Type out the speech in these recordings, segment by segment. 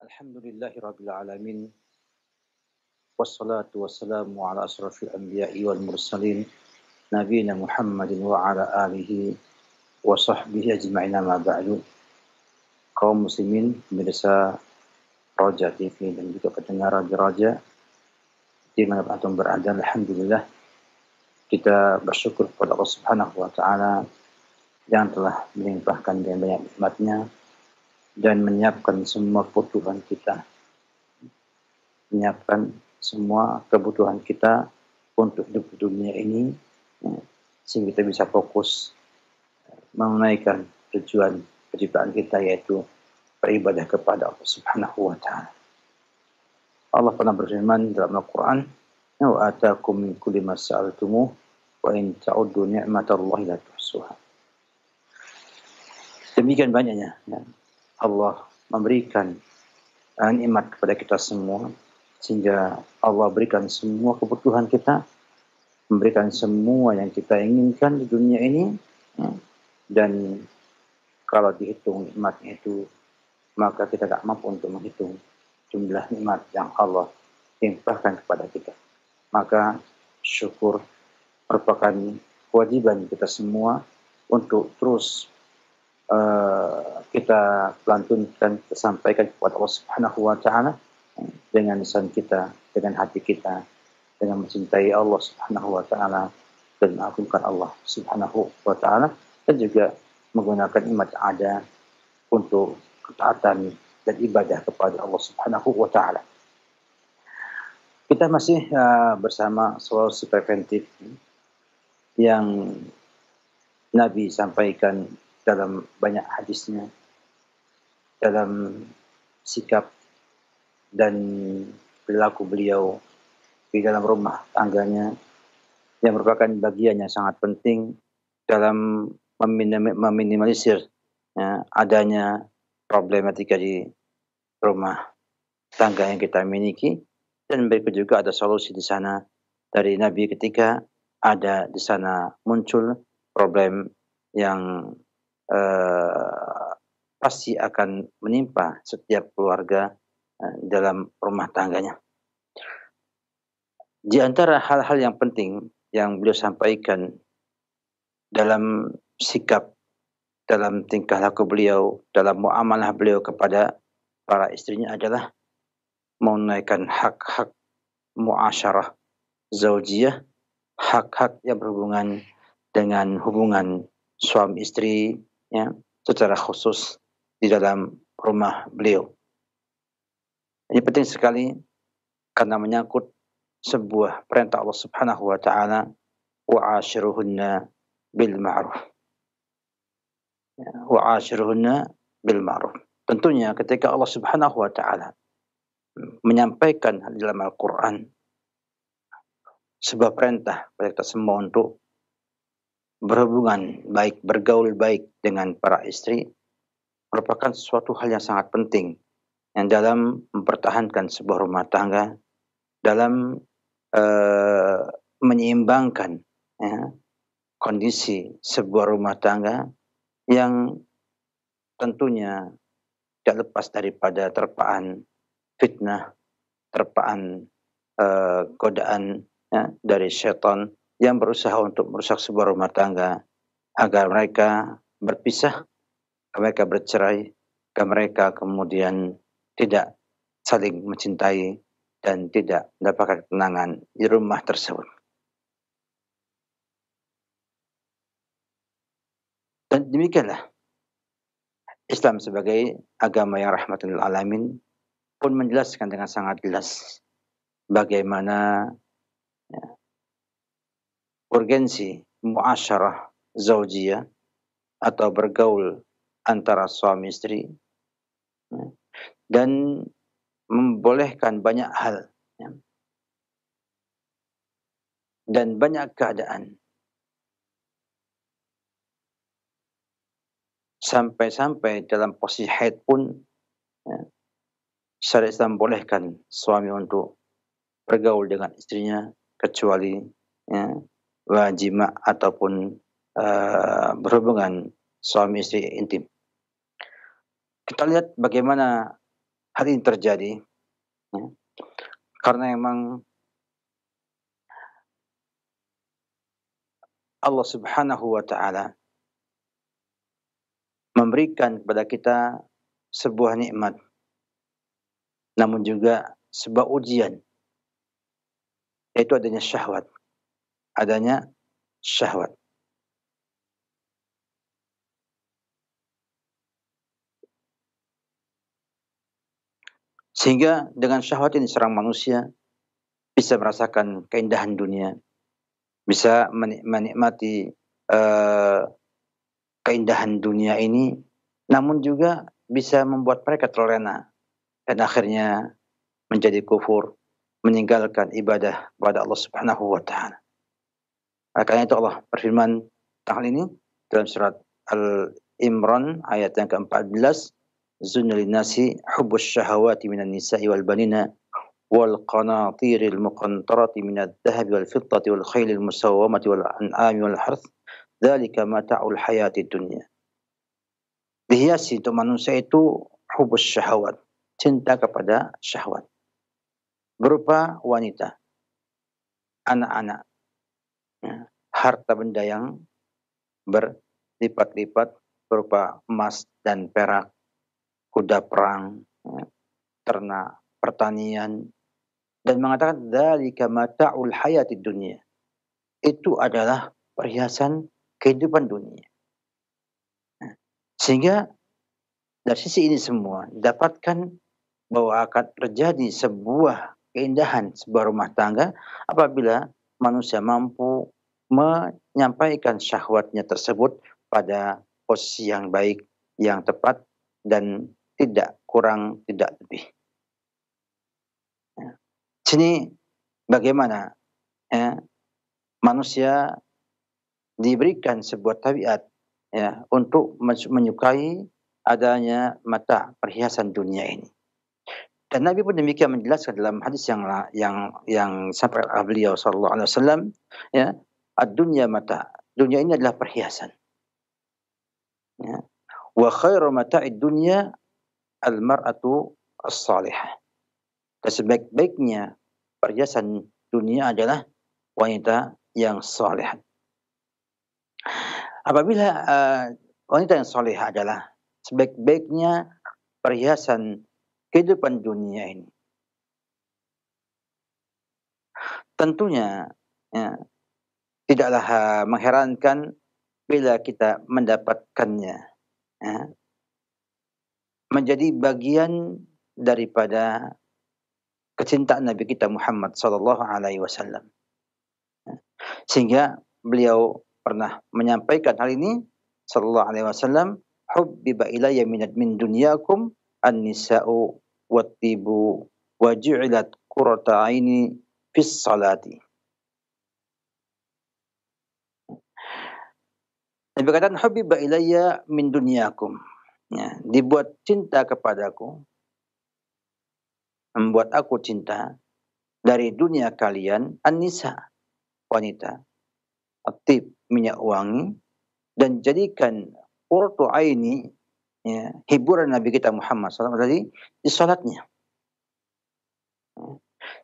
Alhamdulillahi Rabbil Alamin. Wassalatu wassalamu ala asrafil anbiya'i wal mursalin. Nabiyina Muhammadin wa ala alihi wa sahbihi ajma'ina ma ba'du. Kaum muslimin, pemirsa Raja TV dan juga pendengar Raja di mana antum berada, alhamdulillah kita bersyukur kepada Allah Subhanahu wa taala yang telah melimpahkan dengan banyak nikmat-Nya dan menyiapkan semua kebutuhan kita. Menyiapkan semua kebutuhan kita untuk hidup di dunia ini, sehingga kita bisa fokus menunaikan tujuan penciptaan kita, yaitu beribadah kepada Allah Subhanahu wa taala. Allah pernah berfirman dalam Al-Qur'an, "Wa ataakum min kulli ma sa'altumuh wa in ta'uddu ni'matallahi la tuhsuha." Demikian banyaknya Allah memberikan nikmat kepada kita semua, sehingga Allah berikan semua kebutuhan kita, memberikan semua yang kita inginkan di dunia ini, dan kalau dihitung nikmatnya itu, maka kita tak mampu untuk menghitung jumlah nikmat yang Allah limpahkan kepada kita. Maka syukur merupakan kewajiban kita semua untuk terus kita lantunkan, kita sampaikan kepada Allah Subhanahu wa taala dengan lisan kita, dengan hati kita, dengan mencintai Allah Subhanahu wa taala dan mengagungkan Allah Subhanahu wa taala, dan juga menggunakan nikmat yang ada untuk ketaatan dan ibadah kepada Allah Subhanahu wa taala. Kita masih bersama solusi preventif yang Nabi sampaikan dalam banyak hadisnya, dalam sikap dan perilaku beliau di dalam rumah tangganya, yang merupakan bagian yang sangat penting dalam meminimalisir adanya problematika di rumah tangga yang kita miliki. Dan berikut juga ada solusi di sana dari Nabi ketika ada di sana muncul problem yang pasti akan menimpa setiap keluarga dalam rumah tangganya. Di antara hal-hal yang penting yang beliau sampaikan dalam sikap, dalam tingkah laku beliau, dalam muamalah beliau kepada para istrinya adalah menunaikan hak-hak muasyarah zaujiyah, hak-hak yang berhubungan dengan hubungan suami istri, secara khusus di dalam rumah beliau. Ini penting sekali karena menyangkut sebuah perintah Allah Subhanahu wa taala, wa'ashiruhunna bil ma'ruf. Wa'ashiruhunna bil ma'ruf. Tentunya ketika Allah Subhanahu wa taala menyampaikan di dalam Al-Qur'an sebuah perintah kepada kita semua untuk berhubungan baik, bergaul baik dengan para istri, merupakan suatu hal yang sangat penting yang dalam mempertahankan sebuah rumah tangga, dalam menyeimbangkan kondisi sebuah rumah tangga yang tentunya tidak lepas daripada terpaan fitnah, terpaan godaan dari syaitan yang berusaha untuk merusak sebuah rumah tangga agar mereka berpisah, mereka bercerai, agar mereka kemudian tidak saling mencintai dan tidak mendapatkan ketenangan di rumah tersebut. Dan demikianlah Islam sebagai agama yang rahmatan lil alamin pun menjelaskan dengan sangat jelas bagaimana urgensi muasyarah zaujiyah atau bergaul antara suami istri, dan membolehkan banyak hal dan banyak keadaan, sampai-sampai dalam posisi haid pun syariat Islam bolehkan suami untuk bergaul dengan istrinya kecuali wajima ataupun berhubungan suami istri intim. Kita lihat bagaimana hal ini terjadi ya, karena memang Allah Subhanahu wa taala memberikan kepada kita sebuah nikmat, namun juga sebuah ujian, yaitu adanya syahwat. Adanya syahwat. Sehingga dengan syahwat ini seorang manusia bisa merasakan keindahan dunia, bisa menikmati eh, keindahan dunia ini, namun juga bisa membuat mereka terlena dan akhirnya menjadi kufur, meninggalkan ibadah kepada Allah Subhanahu wa taala. Karena itu Allah berfirman tentang hal ini dalam surat Al-Imran ayat yang ke-14, "Zunnal linnasi hubbus syahawati minan nisa'i wal banina wal qanatiril muqantarati minadh dhahabi wal fiddati wal khailil musawwamati wal an'ami wal harth, dzalika mata'ul hayatid dunya." Dihiasi untuk manusia itu hubbus syahawat, cinta kepada syahwat. Berupa wanita, anak-anak, ya, harta benda yang berlipat-lipat berupa emas dan perak, kuda perang, ya, ternak, pertanian, dan mengatakan dzalika mata'ul hayatid dunya. Itu adalah perhiasan kehidupan dunia. Nah, sehingga dari sisi ini semua dapatkan bahwa akan terjadi sebuah keindahan sebuah rumah tangga apabila manusia mampu menyampaikan syahwatnya tersebut pada posisi yang baik, yang tepat, dan tidak kurang, tidak lebih. Sini bagaimana ya, manusia diberikan sebuah tabiat ya, untuk menyukai adanya mata perhiasan dunia ini. Dan Nabi pun demikian menjelaskan dalam hadis yang sampai beliau sallallahu alaihi wasallam ya, ad-dunya mata. Dunia ini adalah perhiasan. Ya. Wa khairu mata'id dunya al-mar'atu as-salihah. Dan sebaik-baiknya perhiasan dunia adalah wanita yang saleh. Apabila wanita yang saleh adalah sebaik-baiknya perhiasan kehidupan dunia ini, tentunya ya, tidaklah mengherankan bila kita mendapatkannya ya, menjadi bagian daripada kecintaan Nabi kita Muhammad sallallahu alaihi wasallam. Sehingga beliau pernah menyampaikan hal ini sallallahu alaihi wasallam, "Hubbiba ilayya min dunyakum an-nisa'u wat-tibu wa ju'ilat qurrata 'aini fis salati." Nabi katakan, "Hubbiba ilayya min dunyakum." Ya, dibuat cinta kepadaku, membuat aku cinta dari dunia kalian, an-nisa, wanita, at-tib, minyak wangi, dan jadikan qurratu aini, ya, hiburan Nabi kita Muhammad SAW tadi di salatnya.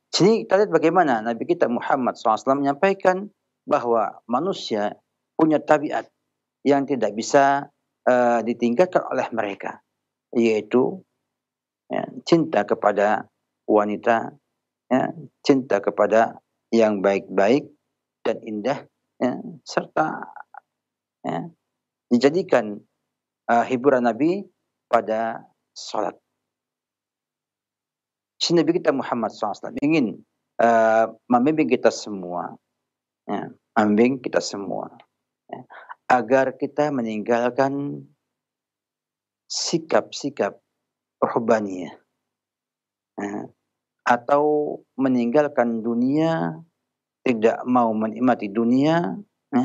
Sini kita lihat bagaimana Nabi kita Muhammad SAW menyampaikan bahwa manusia punya tabiat yang tidak bisa ditinggalkan oleh mereka, yaitu ya, cinta kepada wanita, ya, cinta kepada yang baik-baik dan indah, ya, serta ya, dijadikan hiburan Nabi pada salat. Si Nabi kita Muhammad SAW ingin membimbing kita semua, ya, membimbing kita semua, ya, agar kita meninggalkan sikap-sikap ruhbaniyah, ya, atau meninggalkan dunia, tidak mau menikmati dunia, ya,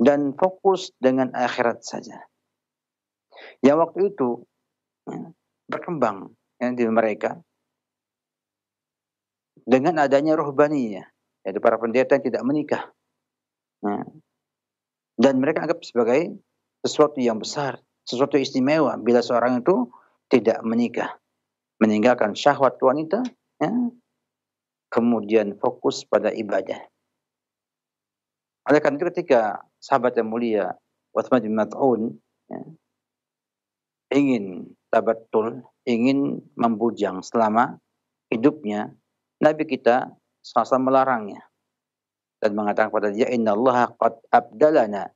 dan fokus dengan akhirat saja. Yang waktu itu ya, berkembang ya, di mereka dengan adanya ruhbaniyah, yaitu para pendeta yang tidak menikah. Ya. Dan mereka anggap sebagai sesuatu yang besar, sesuatu istimewa bila seorang itu tidak menikah. meninggalkan syahwat wanita, ya, kemudian fokus pada ibadah. Oleh karena itu ketika sahabat yang mulia Utsman bin Maz'un, ya, ingin tabattul, ingin membujang selama hidupnya, Nabi kita SAW melarangnya dan mengatakan kepada dia, innallaha qad abdalana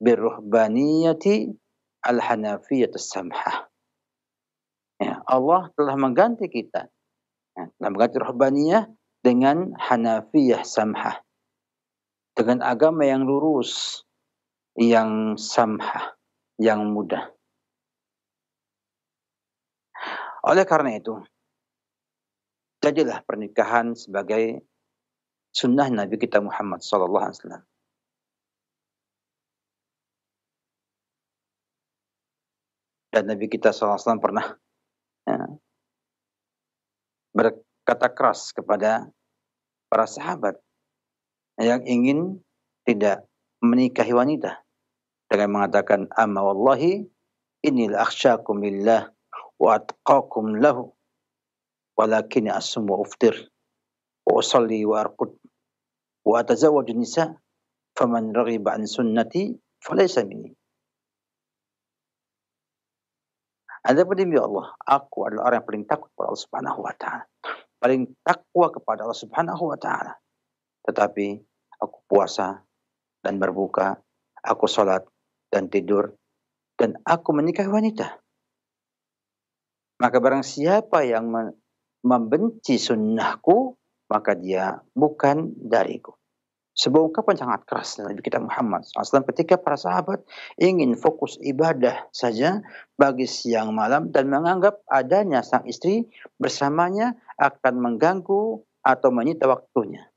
birruhbaniyati al-hanafiyatus samhah. Ya, Allah telah mengganti kita, ya, telah mengganti ruhbaniyah dengan hanafiyah samhah, dengan agama yang lurus, yang samhah, yang mudah. Oleh karena itu, jadilah pernikahan sebagai sunnah Nabi kita Muhammad sallallahu alaihi wasallam. Dan Nabi kita sallallahu alaihi wasallam pernah, ya, berkata keras kepada para sahabat yang ingin tidak menikahi wanita dengan mengatakan, amma wallahi inni la akhsyakum lillah wa atqakum lahu walakin asum wa uftir wa usalli wa arqud wa atazawwaju nisa faman raghiba an sunnati falaysa minni. Adapun demi Allah, aku adalah orang yang paling takut kepada Allah Subhanahu wa taala, paling takwa kepada Allah Subhanahu wa taala. Tetapi aku puasa dan berbuka, aku salat dan tidur, dan aku menikahi wanita. Maka barang siapa yang membenci sunnahku, maka dia bukan dariku. Sebuah ungkapan sangat keras dari Nabi kita Muhammad SAW ketika para sahabat ingin fokus ibadah saja bagi siang malam dan menganggap adanya sang istri bersamanya akan mengganggu atau menyita waktunya.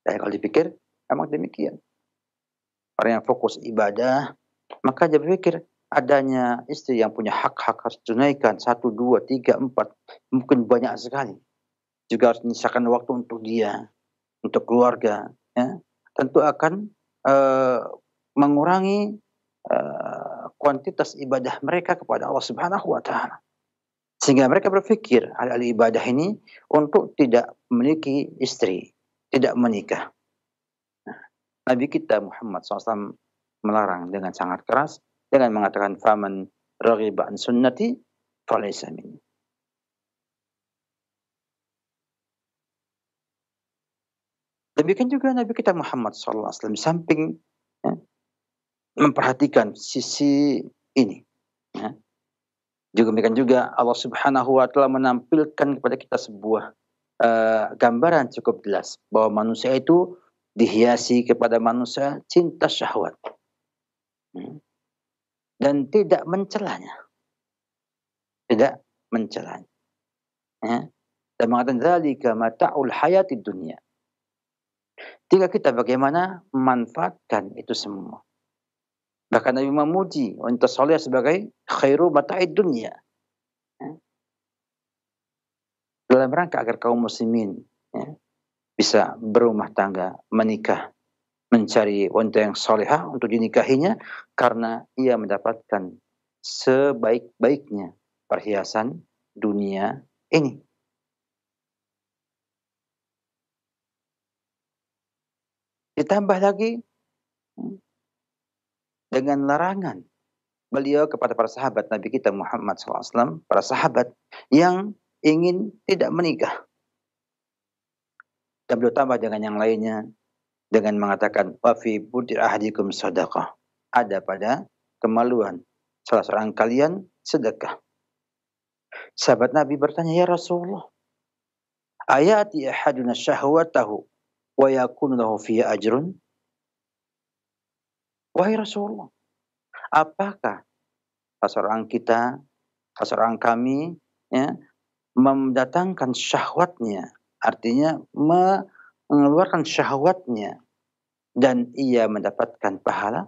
Dan kalau dipikir, memang demikian. Orang yang fokus ibadah, maka dia berpikir adanya istri yang punya hak-hak harus tunaikan 1, 2, 3, 4, mungkin banyak sekali. Juga harus menyisakan waktu untuk dia, untuk keluarga, ya. Tentu akan mengurangi kuantitas ibadah mereka kepada Allah Subhanahu wa taala. Sehingga mereka berpikir alih-alih ibadah ini untuk tidak memiliki istri, tidak menikah. Nah, Nabi kita Muhammad SAW melarang dengan sangat keras dengan mengatakan faman raghiba an sunnati falaysa minni. Demikian juga Nabi kita Muhammad SAW samping, ya, memperhatikan sisi ini, ya. Juga demikian juga Allah Subhanahu wa taala menampilkan kepada kita sebuah gambaran cukup jelas bahwa manusia itu dihiasi kepada manusia cinta syahwat, dan tidak mencelanya. Tidak mencelanya. Ya. Dan mengatakan dzalika mata'ul hayatid dunya. Tinggal kita bagaimana memanfaatkan itu semua. Bahkan Nabi memuji wanita saleh sebagai khairu mata'id dunya. Ya. Dalam rangka agar kaum muslimin, ya, bisa berumah tangga, menikah, mencari wanita yang salehah untuk dinikahinya karena ia mendapatkan sebaik-baiknya perhiasan dunia ini. Ditambah lagi dengan larangan beliau kepada para sahabat Nabi kita Muhammad SAW, para sahabat yang ingin tidak menikah. Dan beliau tambah dengan yang lainnya dengan mengatakan wa fi budi ahadikum sadaqah. Ada pada kemaluan salah seorang kalian sedekah. Sahabat Nabi bertanya, ya Rasulullah, ayati ahaduna syahwatahu wa yakunu lahu fiha ajrun? Wahai Rasulullah, apakah seorang kita, seorang kami, ya, mendatangkan syahwatnya, artinya mengeluarkan syahwatnya dan ia mendapatkan pahala?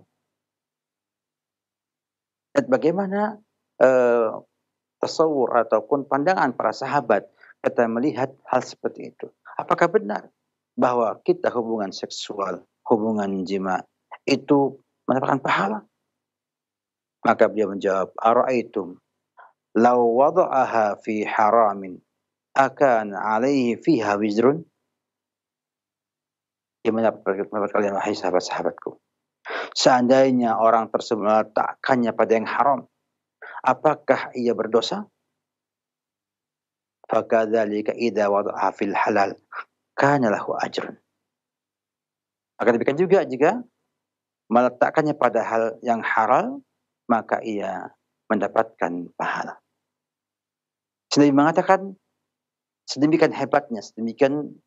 Dan bagaimana tasawur ataupun pandangan para sahabat kita melihat hal seperti itu? Apakah benar bahwa kita hubungan seksual, hubungan jima itu mendapatkan pahala? Maka beliau menjawab, ara'aitum law wada'aha fi haramin akan alaihi fiha wizrun. Gimana pendapat kalian wahai sahabat-sahabatku? Seandainya orang tersebut meletakkannya pada yang haram, apakah ia berdosa? Fakadzalika idza wada'aha fil halal kana lahu ajrun. Akan demikian juga jika meletakkannya pada hal yang halal, maka ia mendapatkan pahala. Nabi mengatakan sedemikian hebatnya, sedemikian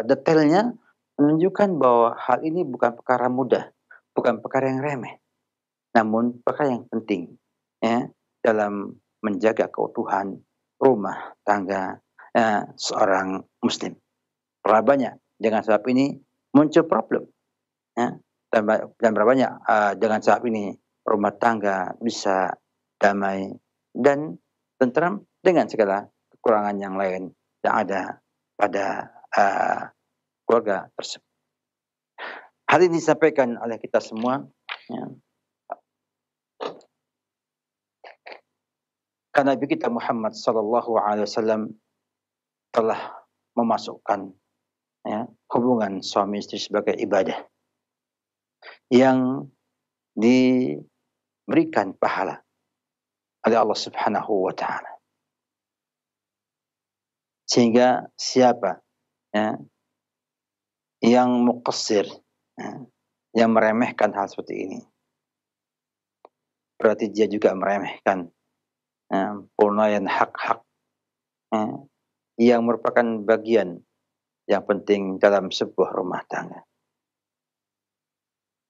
detailnya, menunjukkan bahwa hal ini bukan perkara mudah, bukan perkara yang remeh, namun perkara yang penting ya, dalam menjaga keutuhan rumah tangga seorang muslim. Berapa banyak dengan sebab ini muncul problem ya, dan berapa banyak dengan sebab ini rumah tangga bisa damai dan tentram dengan segala kekurangan yang lain yang ada pada keluarga tersebut. Hal ini disampaikan oleh kita semua ya. Karena Nabi kita Muhammad sallallahu alaihi wasallam telah memasukkan ya, hubungan suami istri sebagai ibadah yang diberikan pahala oleh Allah Subhanahu wa taala. Sehingga siapa ya, yang muqassir ya, yang meremehkan hal seperti ini, berarti dia juga meremehkan penunaian hak-hak yang merupakan bagian yang penting dalam sebuah rumah tangga.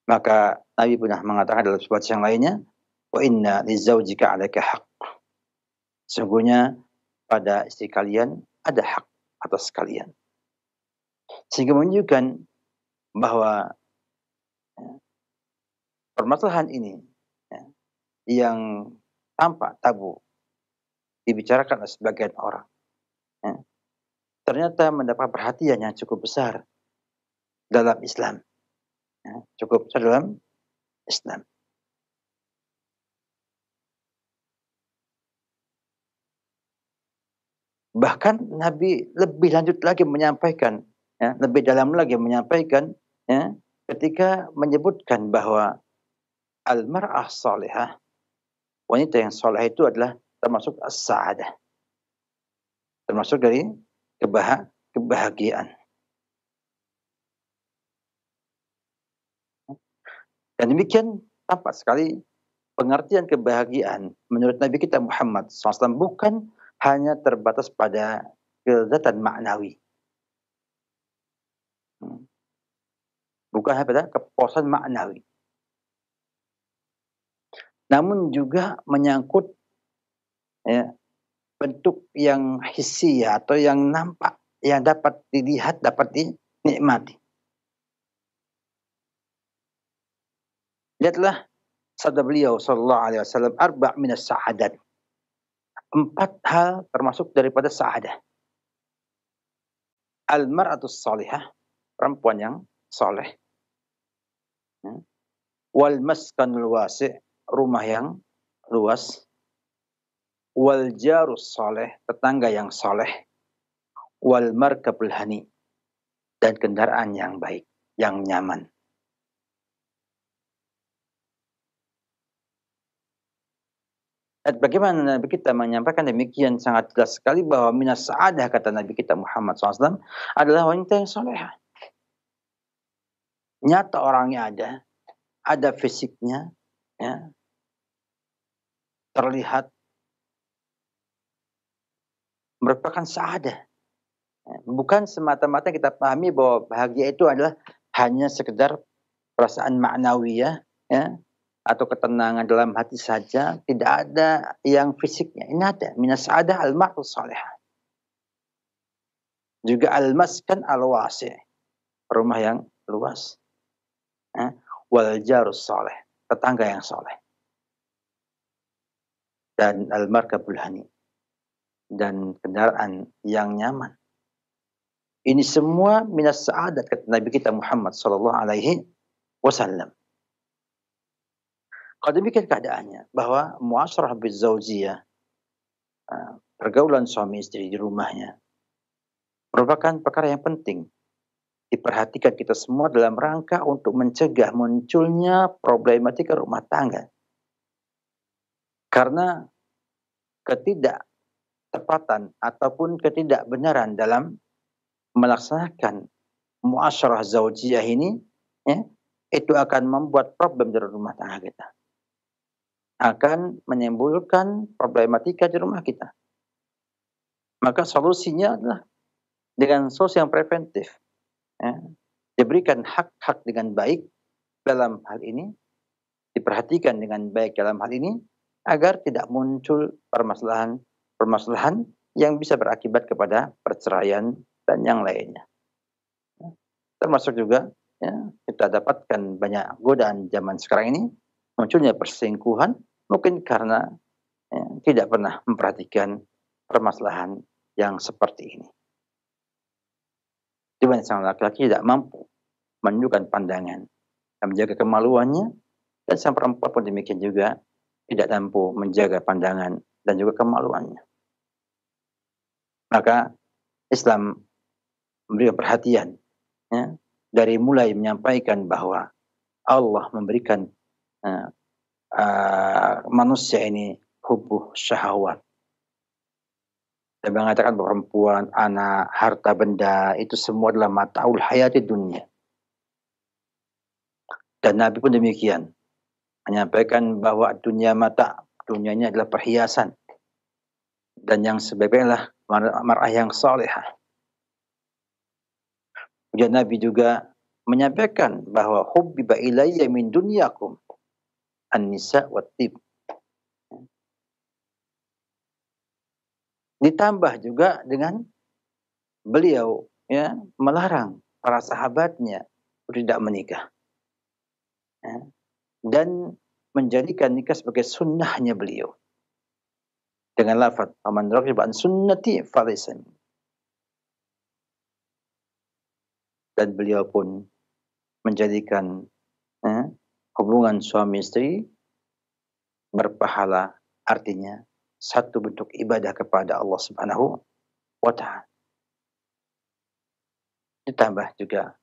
Maka Nabi pernah mengatakan dalam sebuah yang lainnya, wa inna lizaujika 'alaika haqq. Sesungguhnya pada istri kalian ada hak atas kalian. Sehingga menunjukkan bahwa permasalahan ini yang tampak tabu dibicarakan oleh sebagian orang, ternyata mendapat perhatian yang cukup besar dalam Islam. Cukup besar dalam Islam. Bahkan Nabi lebih lanjut lagi menyampaikan, lebih dalam lagi menyampaikan, ketika menyebutkan bahwa al-mar'ah salihah, wanita yang saleh itu adalah termasuk as-sa'adah, termasuk dari kebahagiaan. Dan demikian tampak sekali pengertian kebahagiaan menurut Nabi kita Muhammad SAW bukan hanya terbatas pada kelezatan maknawi. Bukan hanya pada kepuasan maknawi. Namun juga menyangkut bentuk yang hissi atau yang nampak, yang dapat dilihat, dapat dinikmati. Lihatlah sabda beliau sallallahu alaihi wasallam, arba' minas sa'adat. 4 hal termasuk daripada sa'adah. Al-mar'atus salihah, perempuan yang soleh. Wal maskanul wasi', rumah yang luas. Wal jarus saleh, tetangga yang soleh. Wal markabul hani, dan kendaraan yang baik, yang nyaman. Dan bagaimana Nabi kita menyampaikan demikian sangat jelas sekali bahwa minas sa'adah, kata Nabi kita Muhammad SAW, adalah wanita yang soleha. Nyata orangnya ada fisiknya, ya, terlihat, merupakan sa'adah. Bukan semata-mata kita pahami bahwa bahagia itu adalah hanya sekedar perasaan maknawiyah, ya, atau ketenangan dalam hati saja, tidak ada yang fisiknya. Ini ada minas sa'adah al-mar'us salihah. Juga al-maskan al-wasi', rumah yang luas. Wal jarus salih, tetangga yang saleh. Dan al-markabul hani, dan kendaraan yang nyaman. Ini semua minas sa'adat, kata Nabi kita Muhammad sallallahu alaihi wasallam. Kalau demikian keadaannya, bahwa muasyarah bizaujiyah, pergaulan suami istri di rumahnya, merupakan perkara yang penting diperhatikan kita semua dalam rangka untuk mencegah munculnya problematika rumah tangga. Karena ketidaktepatan ataupun ketidakbenaran dalam melaksanakan muasyarah zaujiyah ini, ya, itu akan membuat problem di rumah tangga kita. Akan menimbulkan problematika di rumah kita. Maka solusinya adalah dengan solusi yang preventif. Ya. Diberikan hak-hak dengan baik dalam hal ini, diperhatikan dengan baik dalam hal ini, agar tidak muncul permasalahan yang bisa berakibat kepada perceraian dan yang lainnya. Termasuk juga, ya, kita dapatkan banyak godaan zaman sekarang ini, munculnya perselingkuhan, mungkin karena tidak pernah memperhatikan permasalahan yang seperti ini. Di mana sang laki-laki tidak mampu menunjukkan pandangan dan menjaga kemaluannya, dan sang perempuan pun demikian juga tidak mampu menjaga pandangan dan juga kemaluannya. Maka Islam memberikan perhatian, ya, dari mulai menyampaikan bahwa Allah memberikan manusia ini hubbuh syahwat, dan mengatakan bahwa perempuan, anak, harta benda itu semua adalah mataul hayati dunia. Dan Nabi pun demikian, menyampaikan bahwa dunianya adalah perhiasan, dan yang sebaik-baiknya mar'ah yang salihah. Kemudian Nabi juga menyampaikan bahwa hubbiba ilayya min dunyakum an-nisa wat-tib. Ditambah juga dengan beliau, ya, melarang para sahabatnya untuk tidak menikah, ya, dan menjadikan nikah sebagai sunnahnya beliau dengan lafaz faman raghiba an sunnati falaysa. Dan beliau pun menjadikan hubungan suami istri berpahala, artinya satu bentuk ibadah kepada Allah Subhanahu wa ta'ala. Ditambah juga,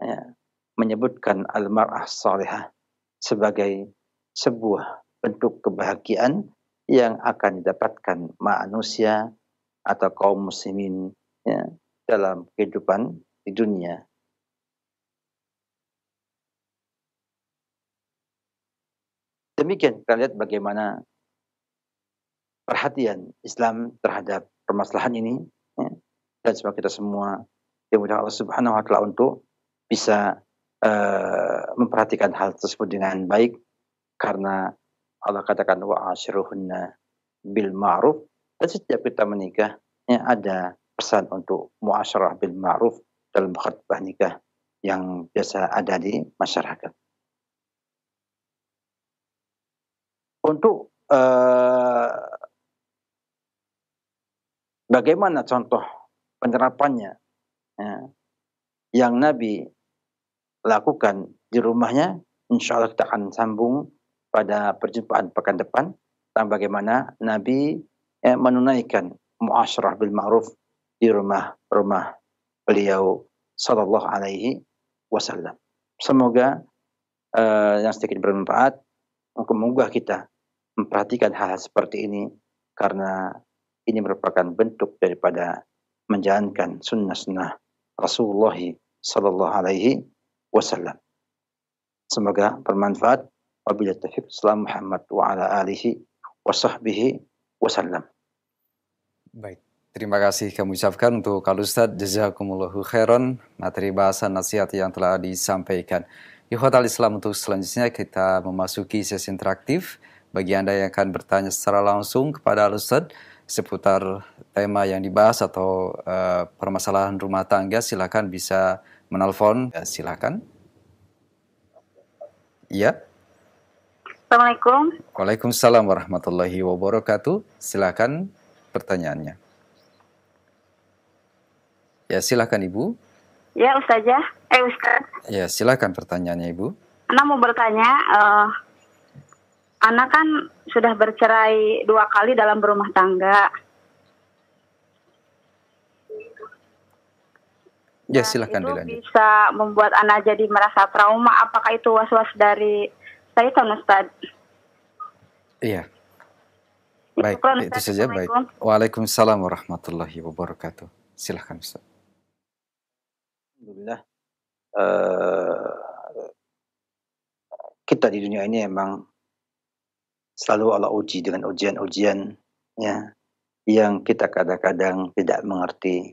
ya, menyebutkan al-mar'ah salihah sebagai sebuah bentuk kebahagiaan yang akan didapatkan manusia atau kaum muslimin, ya, dalam kehidupan di dunia. Demikian kita lihat bagaimana perhatian Islam terhadap permasalahan ini, ya, dan semoga kita semua dimudahkan Allah Subhanahu wa ta'ala untuk bisa memperhatikan hal tersebut dengan baik, karena Allah katakan wa ashiruhunna bil ma'ruf, dan setiap kita menikah, ya, ada pesan untuk muasyarah bil ma'ruf dalam khutbah nikah yang biasa ada di masyarakat. Untuk bagaimana contoh penerapannya, ya, yang Nabi lakukan di rumahnya, insya Allah kita akan sambung pada perjumpaan pekan depan tentang bagaimana Nabi menunaikan muasyarah bil ma'ruf di rumah-rumah beliau sallallahu alaihi wasallam. Semoga yang sedikit bermanfaat, moga kita memperhatikan hal seperti ini, karena ini merupakan bentuk daripada menjalankan sunnah-sunnah Rasulullah sallallahu alaihi wasallam. Semoga bermanfaat. Wabillahi taufiq. Salam Muhammad wa ala alihi wa sahbihi wasallam. Baik. Terima kasih kami ucapkan untuk Al Ustadz, jazakumullahu khairan, materi bahasan nasihat yang telah disampaikan. Ikhwatal Islam, untuk selanjutnya kita memasuki sesi interaktif. Bagi Anda yang akan bertanya secara langsung kepada Al Ustadz seputar tema yang dibahas atau permasalahan rumah tangga, silakan bisa menelpon. Silakan. Ya. Assalamualaikum. Waalaikumsalam warahmatullahi wabarakatuh. Silakan pertanyaannya. Ya, silakan Ibu. Ya, Ustazah. Ustaz. Ya, silakan pertanyaannya Ibu. Ana mau bertanya, Anak kan sudah bercerai 2 kali dalam berumah tangga. Ya, Dan silahkan itu dilanjut. bisa membuat anak jadi merasa trauma. Apakah itu was-was dari syaitan, Ustaz? Iya, baik, Syukran, itu Ustaz. saja, baik. Assalamualaikum. Waalaikumsalam warahmatullahi wabarakatuh. Silahkan, Ustaz. Alhamdulillah, kita di dunia ini emang selalu Allah uji dengan ujian-ujian ya, yang kita kadang-kadang tidak mengerti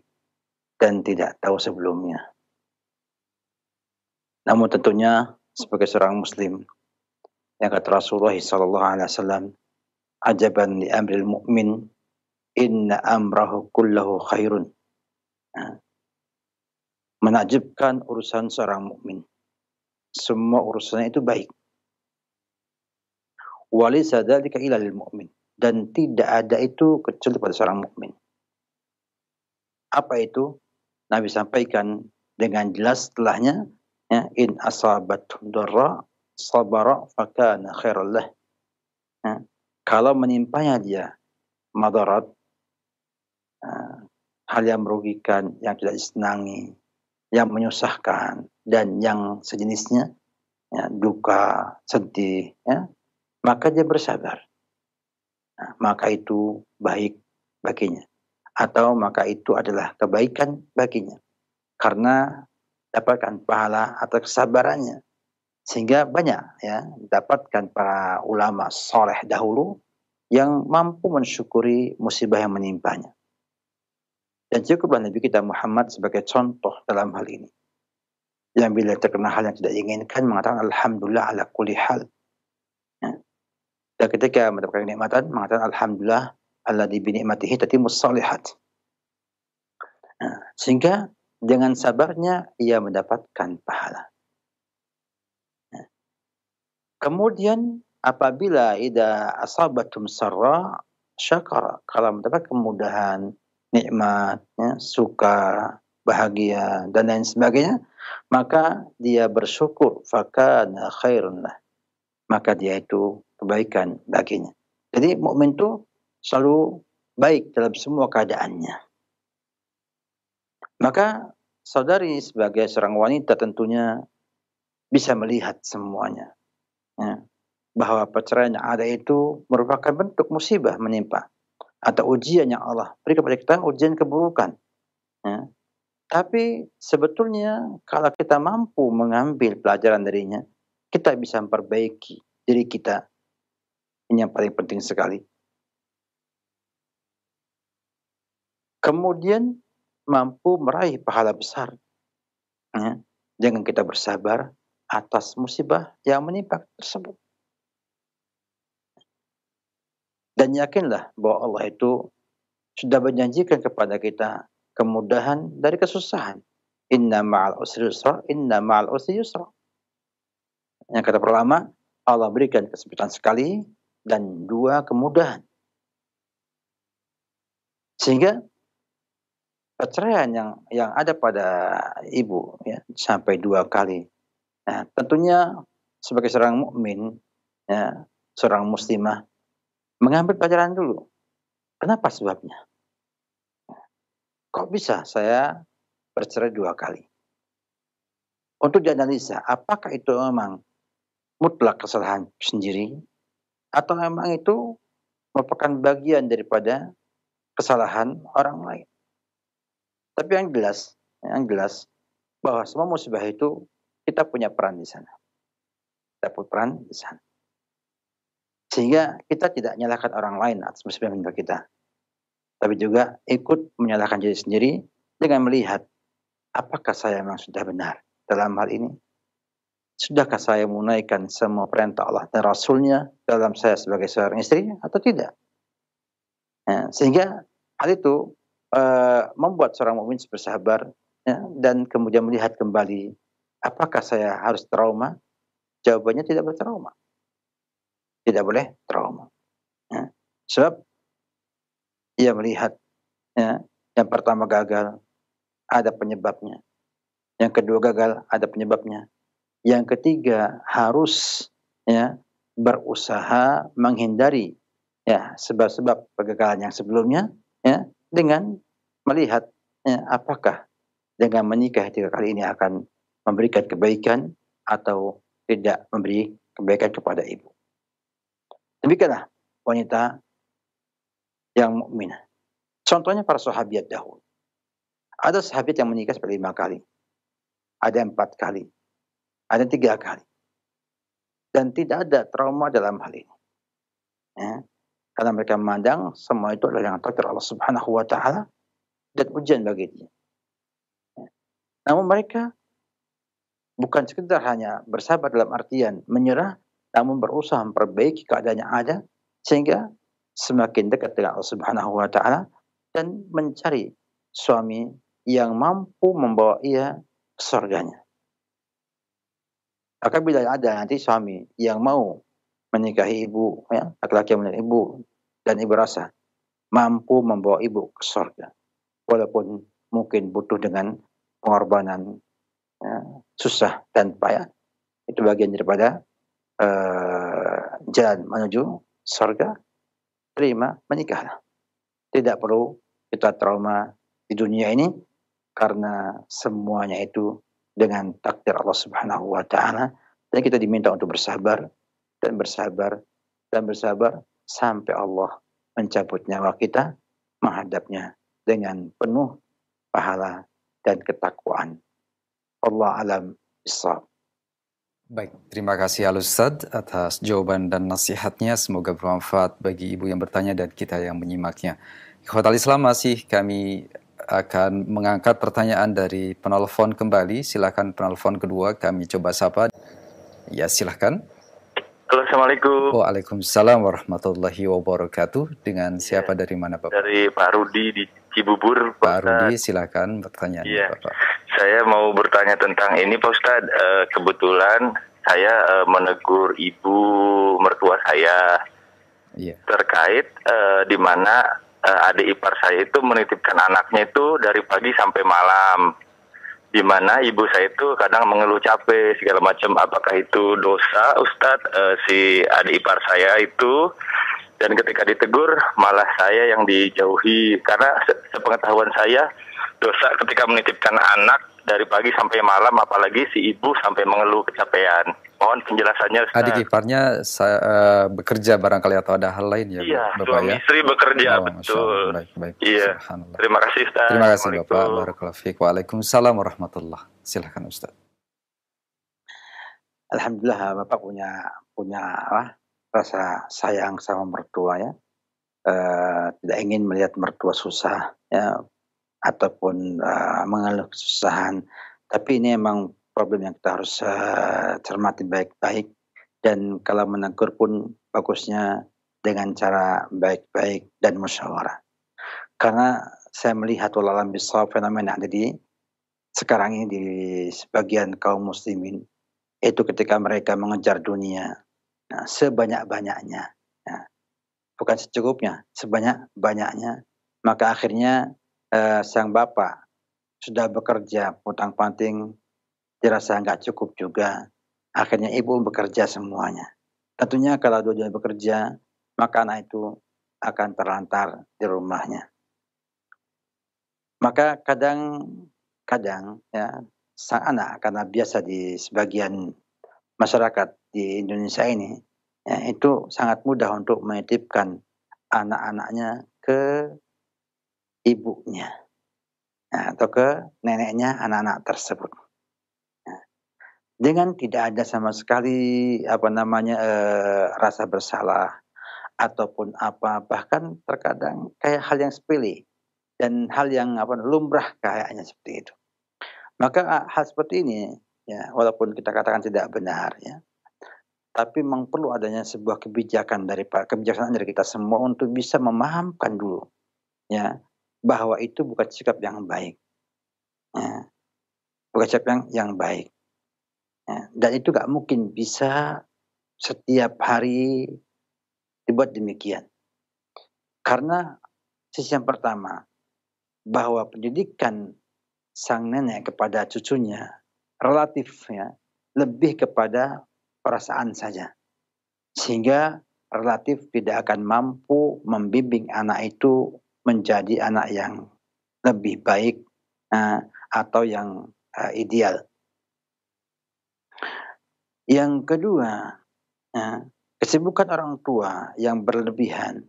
dan tidak tahu sebelumnya. Namun tentunya sebagai seorang muslim, yang kata Rasulullah SAW, ajaban li amril mu'min, inna amrahu kullahu khairun. Nah, menakjubkan urusan seorang mukmin. Semua urusannya itu baik. Walisa dzalika illa lil mu'min. Dan tidak ada itu kecuali pada seorang mukmin. Apa itu? Nabi sampaikan dengan jelas setelahnya, ya, in asabathu dharra sabara fakana khairal lah. Ya, kalau menimpanya dia madarat, hal yang merugikan, yang tidak disenangi, yang menyusahkan, dan yang sejenisnya, ya, duka, sedih, ya, maka dia bersabar. Nah, maka itu baik baginya. Atau maka itu adalah kebaikan baginya. Karena dapatkan pahala atas kesabarannya. Sehingga banyak ya dapatkan para ulama soleh dahulu yang mampu mensyukuri musibah yang menimpanya. Dan cukuplah Nabi kita Muhammad sebagai contoh dalam hal ini. Yang bila terkena hal yang tidak diinginkan mengatakan alhamdulillah ala kulli hal. Ya. Dan ketika mendapatkan kenikmatan mengatakan alhamdulillah alladzi bi ni'matihi tatimmus shalihat. Nah, sehingga dengan sabarnya ia mendapatkan pahala. Nah, kemudian apabila ida asabatum sarra syakara, kalau mendapat kemudahan, nikmat, ya, suka, bahagia dan lain sebagainya, maka dia bersyukur, fakana khairun lah, maka dia itu kebaikan baginya. Jadi mukmin itu selalu baik dalam semua keadaannya. Maka saudari sebagai seorang wanita tentunya bisa melihat semuanya, ya, bahwa perceraian yang ada itu merupakan bentuk musibah menimpa atau ujian yang Allah beri kepada kita, ujian keburukan. Ya. Tapi sebetulnya kalau kita mampu mengambil pelajaran darinya, kita bisa memperbaiki diri kita. Ini yang paling penting sekali. Kemudian mampu meraih pahala besar, ya, dengan kita bersabar atas musibah yang menimpa tersebut. Dan yakinlah bahwa Allah itu sudah menjanjikan kepada kita kemudahan dari kesusahan. Inna ma'al usri yusra, inna ma'al usri yusra. Yang kata para ulama, Allah berikan kesempitan sekali dan 2 kemudahan. Sehingga perceraian yang ada pada ibu, ya, sampai 2 kali. Nah, tentunya sebagai seorang mukmin, ya, seorang muslimah mengambil pelajaran dulu. Kenapa sebabnya? Kok bisa saya bercerai 2 kali? Untuk dianalisa, apakah itu memang mutlak kesalahan sendiri atau memang itu merupakan bagian daripada kesalahan orang lain. Tapi yang jelas bahwa semua musibah itu kita punya peran di sana. Kita punya peran di sana. Sehingga kita tidak menyalahkan orang lain atas musibah yang menimpa kita. Tapi juga ikut menyalahkan diri sendiri dengan melihat apakah saya memang sudah benar dalam hal ini. Sudahkah saya menunaikan semua perintah Allah dan Rasulnya dalam saya sebagai seorang istri atau tidak? Ya, sehingga hal itu membuat seorang mukmin bersabar, ya, dan kemudian melihat kembali apakah saya harus trauma? Jawabannya tidak bertrauma. Tidak boleh trauma. Ya. Sebab ia melihat, ya, yang pertama gagal, ada penyebabnya. Yang kedua gagal, ada penyebabnya. Yang ketiga harus, ya, berusaha menghindari ya sebab-sebab kegagalan yang sebelumnya ya dengan melihat ya, apakah dengan menikah 3 kali ini akan memberikan kebaikan atau tidak memberi kebaikan kepada ibu. Demikianlah wanita yang mukminah. Contohnya para sahabat dahulu. Ada sahabat yang menikah sampai 5 kali, ada 4 kali, ada 3 kali, dan tidak ada trauma dalam hal ini. Ya. Karena mereka memandang semua itu adalah yang takdir Allah Subhanahu wa Ta'ala dan ujian bagi dia. Ya. Namun mereka bukan sekedar hanya bersabar dalam artian menyerah, namun berusaha memperbaiki keadaan yang ada sehingga semakin dekat dengan Allah Subhanahu wa Ta'ala dan mencari suami yang mampu membawa ia ke surganya. Maka bila ada nanti suami yang mau menikahi ibu, ya, laki-laki yang menikahi ibu, dan ibu rasa mampu membawa ibu ke surga, walaupun mungkin butuh dengan pengorbanan, ya, susah dan payah, itu bagian daripada jalan menuju surga. Terima, menikahlah. Tidak perlu kita trauma di dunia ini, karena semuanya itu dengan takdir Allah Subhanahu wa Ta'ala, dan kita diminta untuk bersabar dan bersabar dan bersabar sampai Allah mencabut nyawa kita, menghadapnya dengan penuh pahala dan ketakwaan. Allah alam bissawab. Baik, terima kasih Al-Ustadz atas jawaban dan nasihatnya. Semoga bermanfaat bagi ibu yang bertanya dan kita yang menyimaknya. Ikhwatal Islam, masih kami akan mengangkat pertanyaan dari penelpon kembali. Silakan penelpon kedua kami coba sapa. Ya, silakan. Halo, Assalamualaikum. Waalaikumsalam warahmatullahi wabarakatuh. Dengan siapa, dari mana Bapak? Dari Pak Rudi di Cibubur, Pak Pak Rudi, silakan pertanyaan Bapak. Saya mau bertanya tentang ini, Pak Ustadz. Kebetulan saya menegur ibu mertua saya terkait di mana adik ipar saya itu menitipkan anaknya itu dari pagi sampai malam, di mana ibu saya itu kadang mengeluh capek segala macam. Apakah itu dosa, Ustadz, si adik ipar saya itu? Dan ketika ditegur malah saya yang dijauhi, karena sepengetahuan saya dosa ketika menitipkan anak dari pagi sampai malam, apalagi si ibu sampai mengeluh kecapean. Mohon penjelasannya, Ustaz. Adik iparnya bekerja barangkali atau ada hal lain ya, iya, Bapak suami ya? istri bekerja, betul. Baik. Iya. Terima kasih, Ustaz. Terima kasih Bapak. Barakallahu fiik. Waalaikumsalam warahmatullah. Silakan Ustaz. Alhamdulillah Bapak punya rasa sayang sama mertua ya. Tidak ingin melihat mertua susah ya, ataupun mengeluh kesusahan. Tapi ini memang problem yang kita harus cermati baik-baik, dan kalau menegur pun bagusnya dengan cara baik-baik dan musyawarah. Karena saya melihat walaupun bisa fenomena ada di sekarang ini di sebagian kaum muslimin, itu ketika mereka mengejar dunia, nah, sebanyak-banyaknya, nah, bukan secukupnya, sebanyak-banyaknya, maka akhirnya sang bapak sudah bekerja putang-panting, dirasa nggak cukup juga, akhirnya ibu bekerja semuanya. Tentunya kalau dua-duanya bekerja, maka anak itu akan terlantar di rumahnya. Maka kadang ya, sang anak, karena biasa di sebagian masyarakat di Indonesia ini, ya, itu sangat mudah untuk menitipkan anak-anaknya ke ibunya, ya, atau ke neneknya anak-anak tersebut. Dengan tidak ada sama sekali rasa bersalah ataupun apa, bahkan terkadang kayak hal yang sepele dan hal yang lumrah kayaknya seperti itu. Maka hal seperti ini ya, walaupun kita katakan tidak benar ya, tapi memang perlu adanya sebuah kebijaksanaan dari kita semua untuk bisa memahamkan dulu ya, bahwa itu bukan sikap yang baik ya, bukan sikap yang baik. Dan itu gak mungkin bisa setiap hari dibuat demikian. Karena sisi yang pertama, bahwa pendidikan sang nenek kepada cucunya relatif ya, lebih kepada perasaan saja. sehingga relatif tidak akan mampu membimbing anak itu menjadi anak yang lebih baik atau yang ideal. Yang kedua, kesibukan orang tua yang berlebihan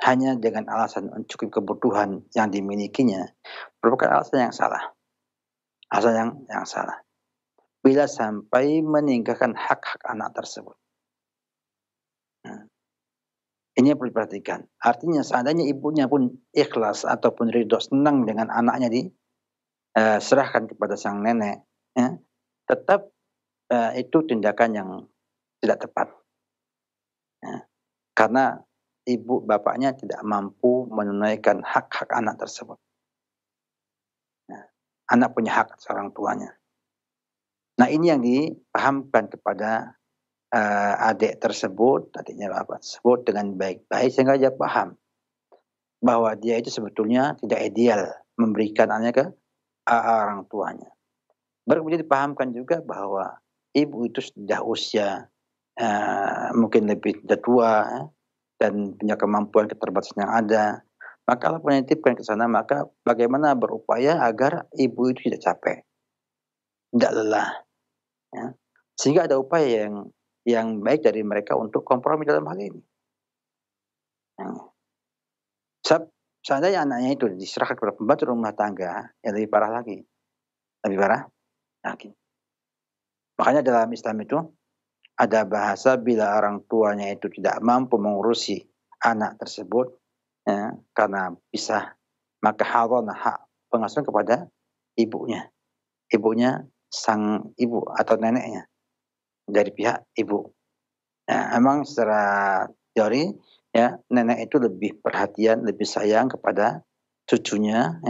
hanya dengan alasan mencukupi kebutuhan yang dimilikinya merupakan alasan yang salah. Alasan yang salah. Bila sampai meninggalkan hak-hak anak tersebut. Ini yang perlu diperhatikan. Artinya seandainya ibunya pun ikhlas ataupun ridho, senang dengan anaknya diserahkan kepada sang nenek, tetap itu tindakan yang tidak tepat. Karena ibu bapaknya tidak mampu menunaikan hak-hak anak tersebut. Anak punya hak seorang tuanya. Nah, ini yang dipahamkan kepada adik tersebut, adiknya bapak tersebut dengan baik-baik sehingga dia paham bahwa dia itu sebetulnya tidak ideal memberikan anaknya ke orang tuanya. Baru kemudian dipahamkan juga bahwa ibu itu sudah usia mungkin lebih tua dan punya kemampuan keterbatasan yang ada. Maka kalau menitipkan ke sana, maka bagaimana berupaya agar ibu itu tidak capek, tidak lelah, sehingga ada upaya yang baik dari mereka untuk kompromi dalam hal ini. Seandainya anaknya itu diserahkan kepada pembantu rumah tangga, yang lebih parah lagi. Lebih parah lagi. Makanya dalam Islam itu ada bahasa bila orang tuanya itu tidak mampu mengurusi anak tersebut, karena pisah, maka halalna hak pengasuhan kepada ibunya. Ibunya sang ibu atau neneknya dari pihak ibu. Emang secara teori nenek itu lebih perhatian, lebih sayang kepada cucunya,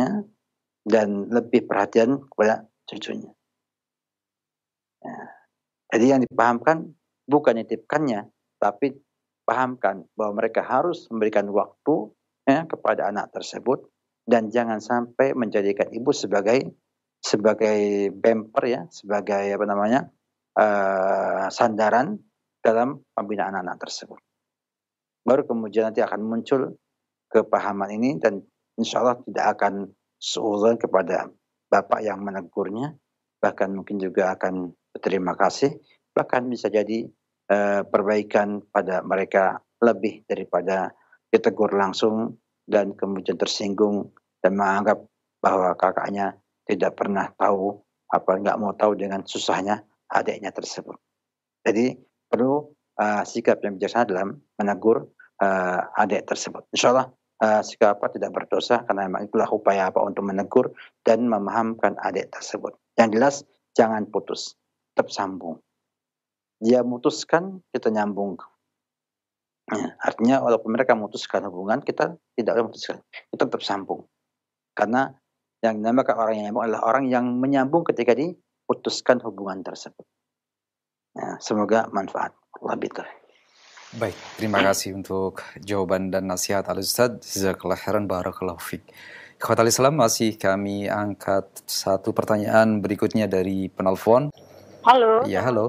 dan lebih perhatian kepada cucunya. Jadi yang dipahamkan bukan nitipkannya, tapi pahamkan bahwa mereka harus memberikan waktu kepada anak tersebut dan jangan sampai menjadikan ibu sebagai bemper, sebagai sandaran dalam pembinaan anak tersebut. Baru kemudian nanti akan muncul kepahaman ini dan insya Allah tidak akan suudzon kepada bapak yang menegurnya, bahkan mungkin juga akan berterima kasih, bahkan bisa jadi perbaikan pada mereka lebih daripada ditegur langsung dan kemudian tersinggung dan menganggap bahwa kakaknya tidak pernah tahu nggak mau tahu dengan susahnya adiknya tersebut. Jadi perlu sikap yang bijaksana dalam menegur adik tersebut. Insya Allah sikap tidak berdosa karena memang itulah upaya untuk menegur dan memahamkan adik tersebut. Yang jelas jangan putus, tetap sambung. Dia memutuskan, kita nyambung. Artinya walaupun mereka memutuskan hubungan, kita tidak boleh memutuskan, kita tetap sambung. Karena yang dinamakan orang yang nyambung adalah orang yang menyambung ketika diputuskan hubungan tersebut. Semoga manfaat. Allah bitar. Baik, terima kasih untuk jawaban dan nasihat Al-Ustaz. Jazakallah khairan, barakallahu fiik. Ikhwatal Islam, masih kami angkat satu pertanyaan berikutnya dari penelpon. Halo. Ya, halo.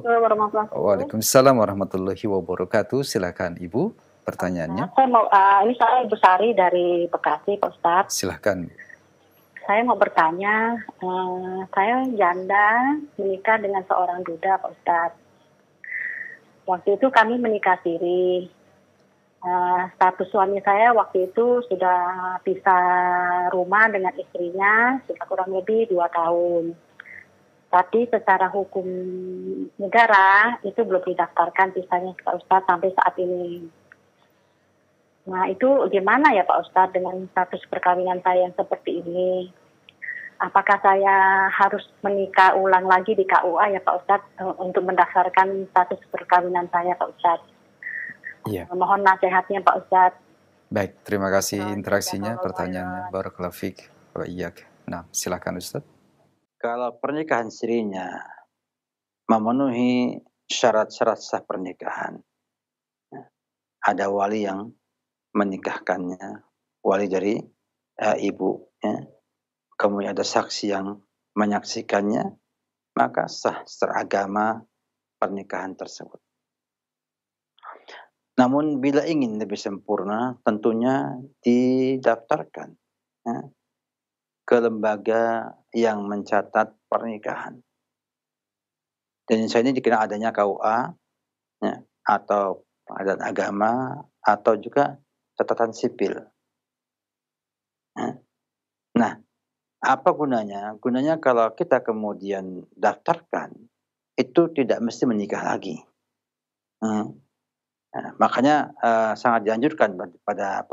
Waalaikumsalam warahmatullahi wabarakatuh. Silakan Ibu, pertanyaannya. Ini saya Ibu Sari dari Bekasi, Pak Ustadz. Silakan. Saya mau bertanya, saya janda menikah dengan seorang duda, Pak Ustadz. Waktu itu kami menikah siri. Status suami saya waktu itu sudah pisah rumah dengan istrinya sudah kurang lebih 2 tahun. Tapi secara hukum negara itu belum didaftarkan pisahnya Pak Ustadz sampai saat ini. Nah itu gimana ya Pak Ustadz dengan status perkawinan saya yang seperti ini? Apakah saya harus menikah ulang lagi di KUA ya Pak Ustadz untuk mendaftarkan status perkawinan saya Pak Ustadz? Iya. Mohon nasihatnya Pak Ustadz. Baik, terima kasih interaksinya, pertanyaannya. Barakallahu fiik wa iyyak. Nah, silakan Ustadz. Kalau pernikahan sirinya memenuhi syarat-syarat sah pernikahan, ada wali yang menikahkannya, wali dari ibu, kemudian ada saksi yang menyaksikannya, maka sah secara agama pernikahan tersebut. Namun bila ingin lebih sempurna, tentunya didaftarkan ya, ke lembaga yang mencatat pernikahan. Dan Indonesia ini dikenal adanya KUA ya, atau pengadilan agama atau juga catatan sipil. Ya. Nah, apa gunanya? Gunanya kalau kita kemudian daftarkan, itu tidak mesti menikah lagi. Nah, makanya sangat dianjurkan pada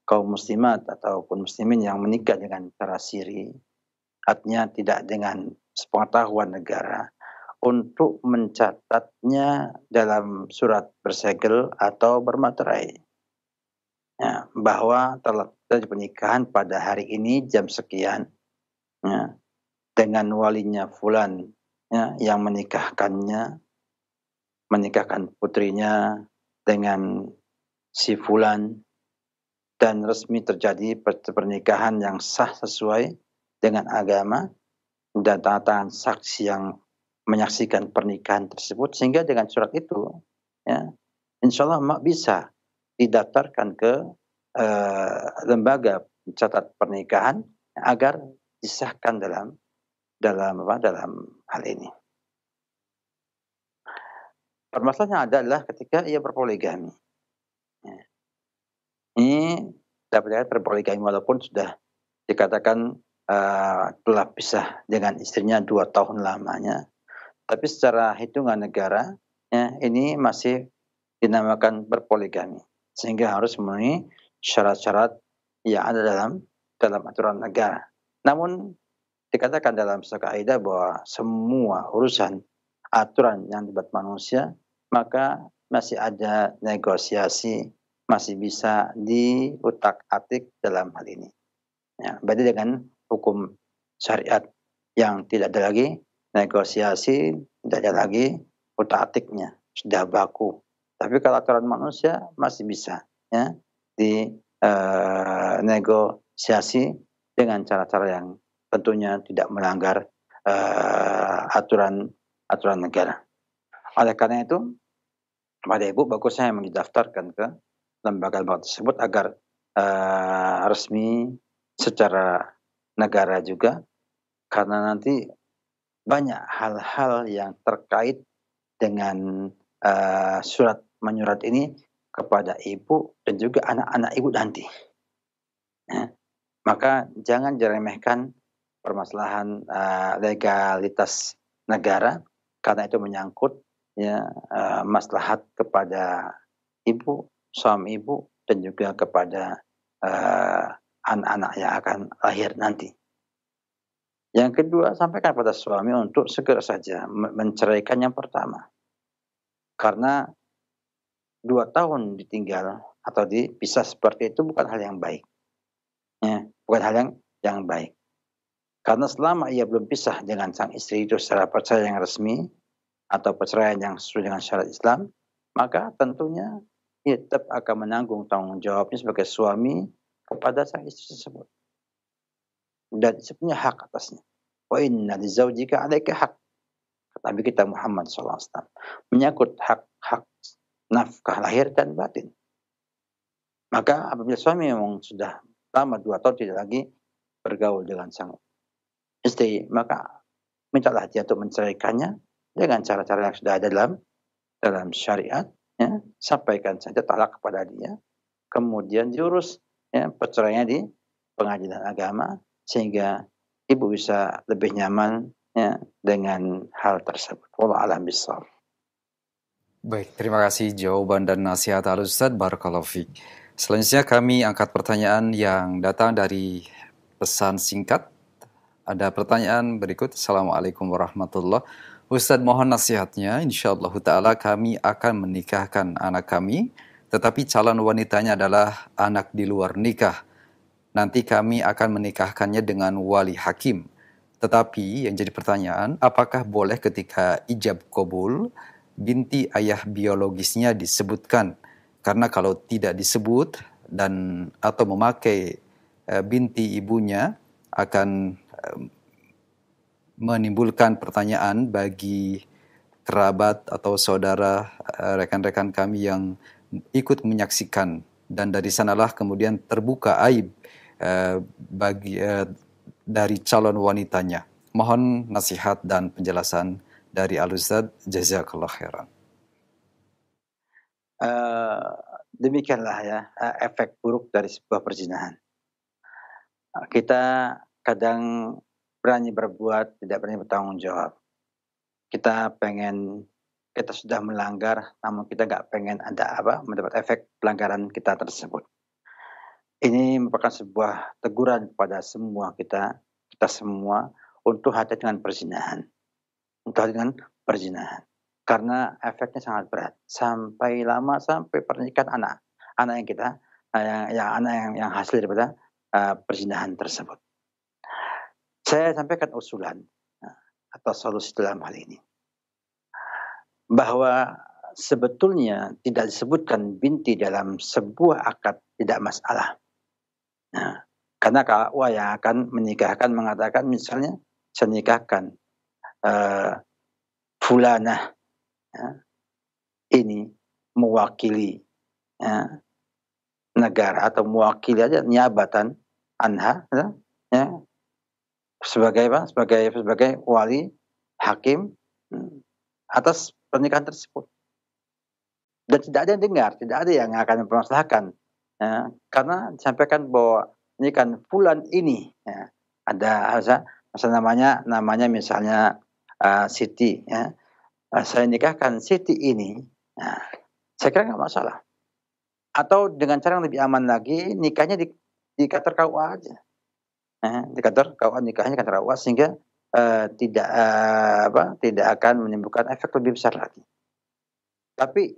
kaum muslimat ataupun muslimin yang menikah dengan cara siri, artinya tidak dengan sepengetahuan negara, untuk mencatatnya dalam surat bersegel atau bermaterai. Ya, bahwa telah terjadi pernikahan pada hari ini jam sekian ya, dengan walinya fulan ya, yang menikahkan putrinya dengan si fulan, dan resmi terjadi pernikahan yang sah sesuai dengan agama dan tanda tangan saksi yang menyaksikan pernikahan tersebut, sehingga dengan surat itu ya, insya Allah bisa didaftarkan ke lembaga pencatat pernikahan agar disahkan dalam hal ini. Permasalahannya adalah ketika ia berpoligami. Ya. Ini dapat berpoligami walaupun sudah dikatakan telah pisah dengan istrinya 2 tahun lamanya, tapi secara hitungan negara ya, ini masih dinamakan berpoligami, sehingga harus memenuhi syarat-syarat yang ada dalam aturan negara. Namun dikatakan dalam kaidah bahwa semua urusan aturan yang dibuat manusia, maka masih ada negosiasi, masih bisa diutak-atik dalam hal ini. Ya, berarti dengan hukum syariat yang tidak ada lagi negosiasi, tidak ada lagi utak-atiknya, sudah baku. Tapi kalau aturan manusia masih bisa ya negosiasi dengan cara-cara yang tentunya tidak melanggar aturan negara. Oleh karena itu, pada Ibu bagusnya yang didaftarkan ke lembaga-lembaga tersebut agar resmi secara negara juga, karena nanti banyak hal-hal yang terkait dengan surat menyurat ini kepada ibu dan juga anak-anak ibu nanti. Ya. Maka jangan diremehkan permasalahan legalitas negara, karena itu menyangkut ya maslahat kepada ibu, suami ibu, dan juga kepada anak-anak yang akan lahir nanti. Yang kedua, sampaikan pada suami untuk segera saja menceraikan yang pertama. Karena 2 tahun ditinggal atau dipisah seperti itu bukan hal yang baik. Ya, bukan hal yang baik. Karena selama ia belum pisah dengan sang istri itu secara perceraian yang resmi atau perceraian yang sesuai dengan syariat Islam, maka tentunya ia tetap akan menanggung tanggung jawabnya sebagai suami kepada sang istri tersebut. Dan punya hak atasnya. Wa inna li zaujika 'alaika hak. Kata Nabi kita Muhammad SAW. Menyangkut hak nafkah lahir dan batin. Maka apabila suami memang sudah lama 2 tahun tidak lagi bergaul dengan sang istri, maka mintalah dia untuk menceraikannya dengan cara-cara yang sudah ada dalam syariat. Ya, sampaikan saja talak kepada dia, kemudian diurus ya, perceraiannya di pengadilan agama, sehingga ibu bisa lebih nyaman ya, dengan hal tersebut. Wallahu a'lam bishawab. Baik, terima kasih jawaban dan nasihat Al-Ustaz. Barakallahu fiik. Selanjutnya kami angkat pertanyaan yang datang dari pesan singkat. Ada pertanyaan berikut. Assalamualaikum warahmatullahi wabarakatuh. Ustaz, mohon nasihatnya. Insyaallah ta'ala kami akan menikahkan anak kami, tetapi calon wanitanya adalah anak di luar nikah. Nanti kami akan menikahkannya dengan wali hakim. Tetapi yang jadi pertanyaan, apakah boleh ketika ijab qabul binti ayah biologisnya disebutkan? Karena kalau tidak disebut dan atau memakai binti ibunya akan menimbulkan pertanyaan bagi kerabat atau saudara, rekan-rekan kami yang ikut menyaksikan, dan dari sanalah kemudian terbuka aib dari calon wanitanya. Mohon nasihat dan penjelasan dari Al-Ustadz. Jazakallah khairan. Demikianlah ya efek buruk dari sebuah perzinahan. Kita kadang berani berbuat, tidak berani bertanggung jawab. Kita sudah melanggar, namun kita nggak pengen mendapat efek pelanggaran kita tersebut. Ini merupakan sebuah teguran kepada semua kita semua untuk hati dengan perzinahan. Karena efeknya sangat berat. Sampai pernikahan anak yang kita, yang hasil daripada perzinahan tersebut. Saya sampaikan usulan atau solusi dalam hal ini. Bahwa sebetulnya tidak disebutkan binti dalam sebuah akad tidak masalah. Karena KUA yang akan menikahkan mengatakan misalnya saya nikahkan fulanah ini mewakili negara atau mewakili aja niabatan anha sebagai wali hakim atas pernikahan tersebut. Dan tidak ada yang dengar, tidak ada yang akan mempermasalahkan. Karena disampaikan bahwa nikahan fulan ini ada namanya misalnya Siti saya nikahkan Siti ini, saya kira nggak masalah. Atau dengan cara yang lebih aman lagi, nikahnya di kantor KUA aja. Di kantor KUA, nikahnya di kantor KUA, sehingga tidak akan menimbulkan efek lebih besar lagi. Tapi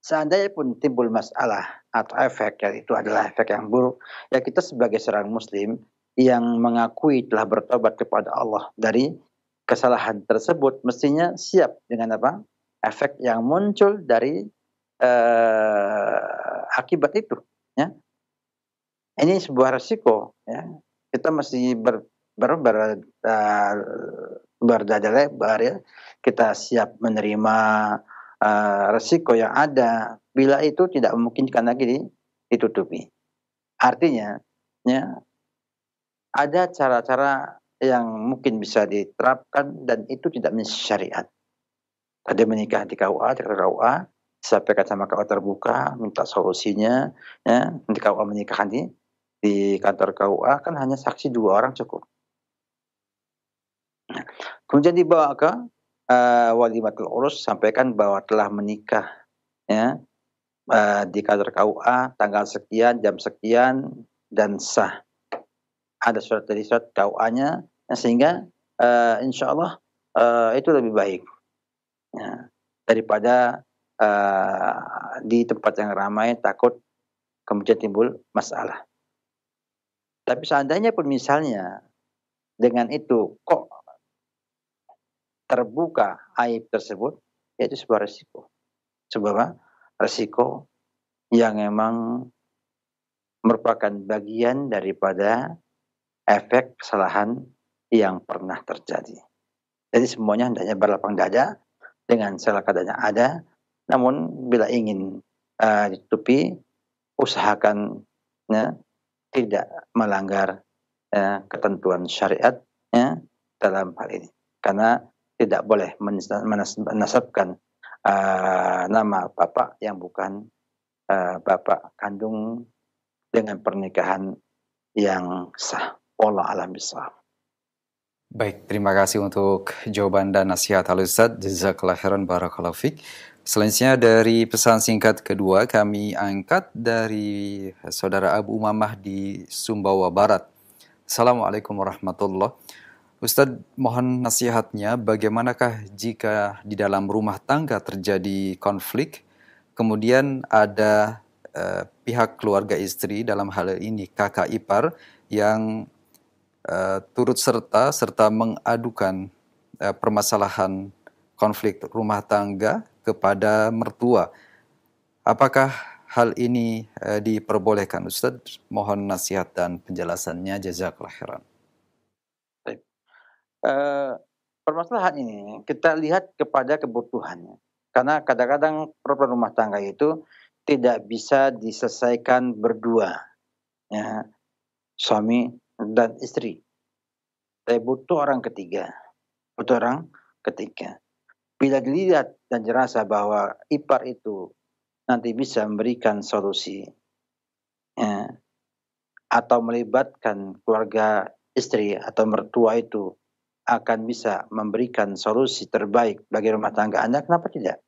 seandainya pun timbul masalah atau efek, ya itu adalah efek yang buruk, ya kita sebagai seorang muslim yang mengakui telah bertobat kepada Allah dari kesalahan tersebut, mestinya siap dengan efek yang muncul dari akibat itu. Ya. Ini sebuah resiko. Ya. Kita mesti berdada lebar, ya. Kita siap menerima resiko yang ada bila itu tidak memungkinkan lagi ditutupi. Artinya, ya, ada cara-cara yang mungkin bisa diterapkan dan itu tidak syariat. Tadi menikah di KUA, sampaikan sama KUA terbuka, minta solusinya, ya. Nanti KUA menikahkan di kantor KUA kan hanya saksi 2 orang cukup. Nah, kemudian dibawa ke walimatul urus, sampaikan bahwa telah menikah, ya, di kantor KUA tanggal sekian, jam sekian, dan sah. Ada surat dari surat KUA-nya, sehingga insya Allah itu lebih baik, ya, daripada di tempat yang ramai takut kemudian timbul masalah. Tapi seandainya pun misalnya dengan itu kok terbuka aib tersebut, yaitu sebuah resiko. Sebuah resiko yang memang merupakan bagian daripada efek kesalahan yang pernah terjadi. Jadi semuanya hendaknya berlapang dada dengan segala keadaan yang ada. Namun bila ingin ditutupi, usahakan tidak melanggar ketentuan syariat dalam hal ini. Karena tidak boleh menasabkan nama bapak yang bukan bapak kandung dengan pernikahan yang sah. Wallahu a'lam bishawab. Baik, terima kasih untuk jawaban dan nasihat Al-Ustadz. Jazakallahu khairan, barakallahu fiik. Selanjutnya dari pesan singkat kedua kami angkat dari saudara Abu Umamah di Sumbawa Barat. Assalamualaikum warahmatullahi wabarakatuh. Ustadz, mohon nasihatnya, bagaimanakah jika di dalam rumah tangga terjadi konflik, kemudian ada pihak keluarga istri, dalam hal ini kakak ipar, yang turut serta mengadukan permasalahan konflik rumah tangga kepada mertua. Apakah hal ini diperbolehkan, Ustadz? Mohon nasihat dan penjelasannya. Jazakallahu khairan. permasalahan ini kita lihat kepada kebutuhannya. Karena kadang-kadang problem rumah tangga itu tidak bisa diselesaikan berdua, ya, suami dan istri. Saya butuh orang ketiga. Butuh orang ketiga. Bila dilihat dan dirasa bahwa ipar itu nanti bisa memberikan solusi, ya, atau melibatkan keluarga istri atau mertua itu akan bisa memberikan solusi terbaik bagi rumah tangga Anda, kenapa tidak?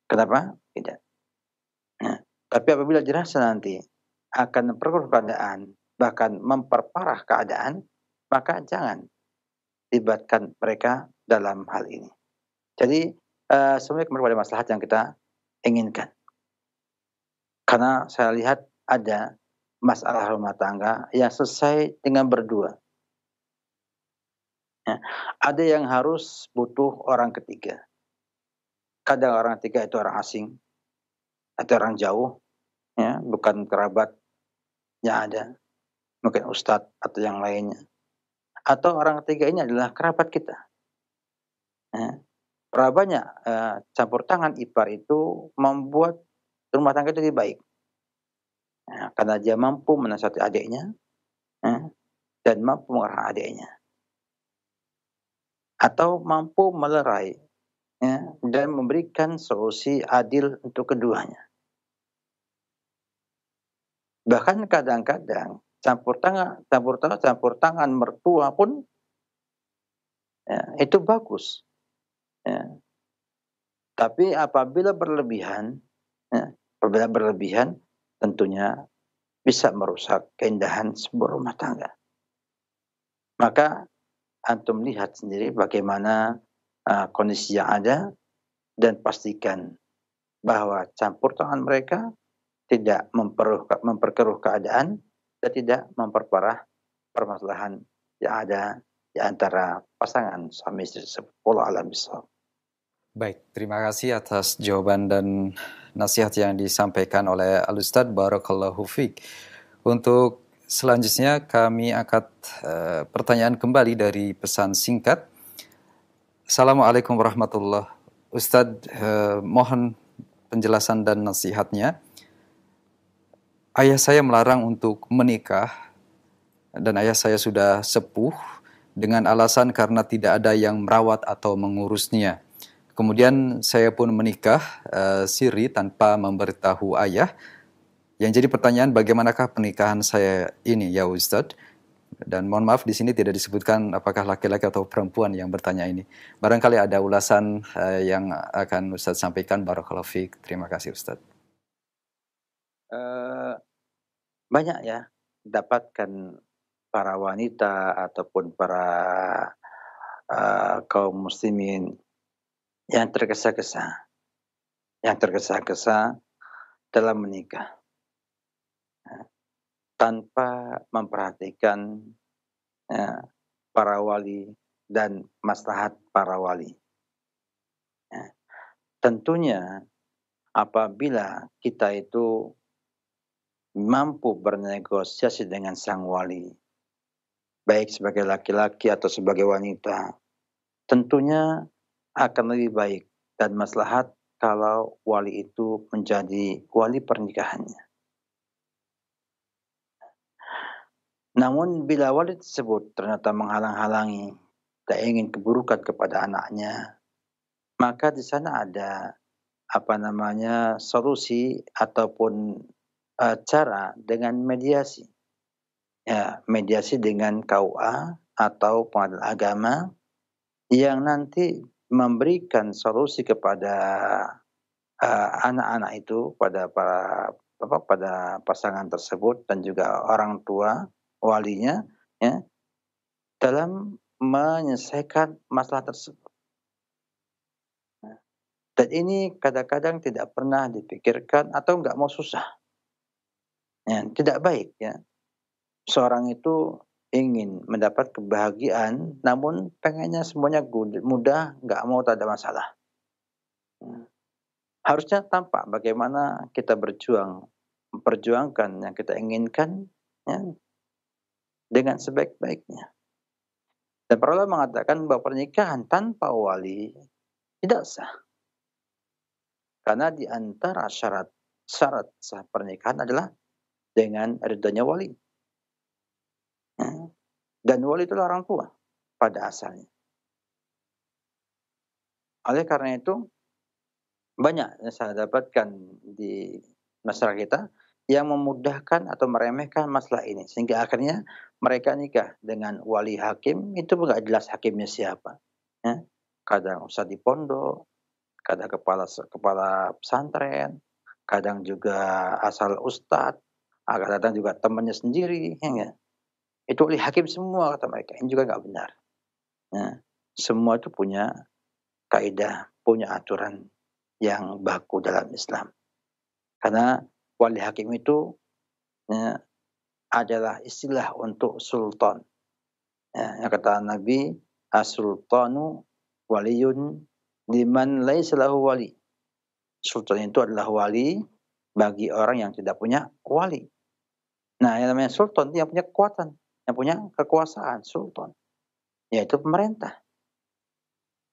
Kenapa tidak? Nah, tapi apabila dirasa nanti akan memperkeruh keadaan, bahkan memperparah keadaan, maka jangan libatkan mereka dalam hal ini. Jadi semuanya kembali pada maslahat yang kita inginkan. Karena saya lihat ada masalah rumah tangga yang selesai dengan berdua. Ya, ada yang harus butuh orang ketiga. Kadang orang ketiga itu orang asing atau orang jauh, ya, bukan kerabatnya ada, mungkin ustadz atau yang lainnya. Atau orang ketiga ini adalah kerabat kita. Ya. Banyak campur tangan ipar itu membuat rumah tangga itu lebih baik. Ya, karena dia mampu menasihati adiknya, ya, dan mampu mengarah adiknya. Atau mampu melerai, ya, dan memberikan solusi adil untuk keduanya. Bahkan kadang-kadang campur tangan mertua pun, ya, itu bagus. Ya. Tapi apabila berlebihan, ya, tentunya bisa merusak keindahan sebuah rumah tangga. Maka antum lihat sendiri bagaimana kondisi yang ada dan pastikan bahwa campur tangan mereka tidak memperkeruh keadaan dan tidak memperparah permasalahan yang ada di antara pasangan suami istri tersebut. Wallahu a'lam bishawab. Baik, terima kasih atas jawaban dan nasihat yang disampaikan oleh Al-Ustadz Barakallahu Fiq. Untuk selanjutnya kami angkat pertanyaan kembali dari pesan singkat. Assalamualaikum warahmatullahi wabarakatuh. Ustadz, mohon penjelasan dan nasihatnya. Ayah saya melarang untuk menikah dan ayah saya sudah sepuh dengan alasan karena tidak ada yang merawat atau mengurusnya. Kemudian saya pun menikah siri tanpa memberitahu ayah. Yang jadi pertanyaan, bagaimanakah pernikahan saya ini ya Ustadz? Dan mohon maaf di sini tidak disebutkan apakah laki-laki atau perempuan yang bertanya ini. Barangkali ada ulasan yang akan Ustadz sampaikan. Barakallahu fiik. Terima kasih Ustadz. Banyak ya dapatkan para wanita ataupun para kaum muslimin yang tergesa-gesa dalam menikah tanpa memperhatikan para wali dan maslahat para wali. Tentunya apabila kita itu mampu bernegosiasi dengan sang wali, baik sebagai laki-laki atau sebagai wanita, tentunya akan lebih baik dan maslahat kalau wali itu menjadi wali pernikahannya. Namun bila wali tersebut ternyata menghalang-halangi, tak ingin keburukan kepada anaknya, maka di sana ada solusi ataupun cara dengan mediasi. Ya, mediasi dengan KUA atau pengadilan agama yang nanti memberikan solusi kepada anak-anak itu, pada pasangan tersebut dan juga orang tua walinya, ya, dalam menyelesaikan masalah tersebut. Dan ini kadang-kadang tidak pernah dipikirkan atau nggak mau susah. Ya, tidak baik ya. Seorang itu ingin mendapat kebahagiaan, namun pengennya semuanya mudah, nggak mau, tak ada masalah. Harusnya tampak bagaimana kita memperjuangkan yang kita inginkan, ya, dengan sebaik-baiknya. Dan para ulama mengatakan bahwa pernikahan tanpa wali tidak sah. Karena di antara syarat sah pernikahan adalah dengan ridhonya wali. Dan wali itulah orang tua pada asalnya. Oleh karena itu, banyak yang saya dapatkan di masyarakat kita yang memudahkan atau meremehkan masalah ini. Sehingga akhirnya mereka nikah dengan wali hakim, itu nggak jelas hakimnya siapa. Ya. Kadang ustadz di pondok, kadang kepala pesantren, kadang juga asal ustadz, kadang juga temannya sendiri. Ya. Itu wali hakim semua kata mereka. Ini juga nggak benar. Ya. Semua itu punya kaidah, punya aturan yang baku dalam Islam. Karena wali hakim itu ya, adalah istilah untuk sultan. Ya, yang kata Nabi, as-sultanu waliyun liman laisa lahu wali. Sultan itu adalah wali bagi orang yang tidak punya wali. Nah, yang namanya sultan itu yang punya kekuatan, yang punya kekuasaan, sultan. Yaitu pemerintah.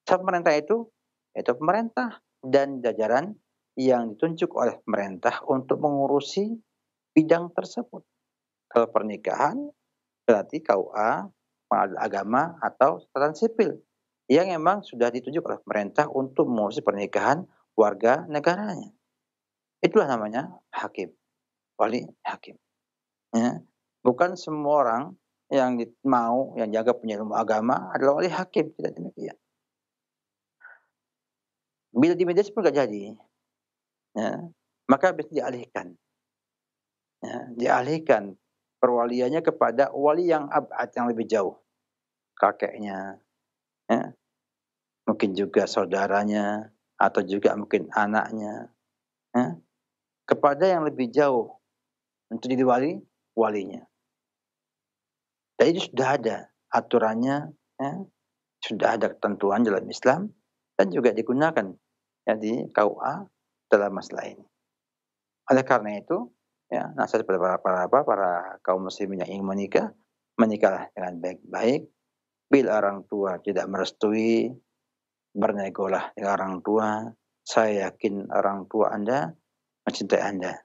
Pemerintah itu yaitu pemerintah dan jajaran yang ditunjuk oleh pemerintah untuk mengurusi bidang tersebut. Kalau pernikahan berarti KUA, pengadilan agama atau catatan sipil yang memang sudah ditunjuk oleh pemerintah untuk mengurusi pernikahan warga negaranya. Itulah namanya hakim, wali hakim. Ya. Bukan semua orang yang yang jaga punya ilmu agama adalah wali hakim, tidak demikian. Bila di media pun nggak jadi, ya, maka bisa dialihkan. Ya, dialihkan perwaliannya kepada wali yang abad, yang lebih jauh. Kakeknya, ya, mungkin juga saudaranya, atau juga mungkin anaknya. Ya, kepada yang lebih jauh untuk jadi walinya. Dan itu sudah ada aturannya, ya, sudah ada ketentuan dalam Islam, dan juga digunakan ya, di KUA dalam masalah ini. Oleh karena itu, ya, nasihat kepada para kaum muslimin yang ingin menikah, menikahlah dengan baik-baik. Bila orang tua tidak merestui, bernegolah dengan orang tua. Saya yakin orang tua Anda mencintai Anda.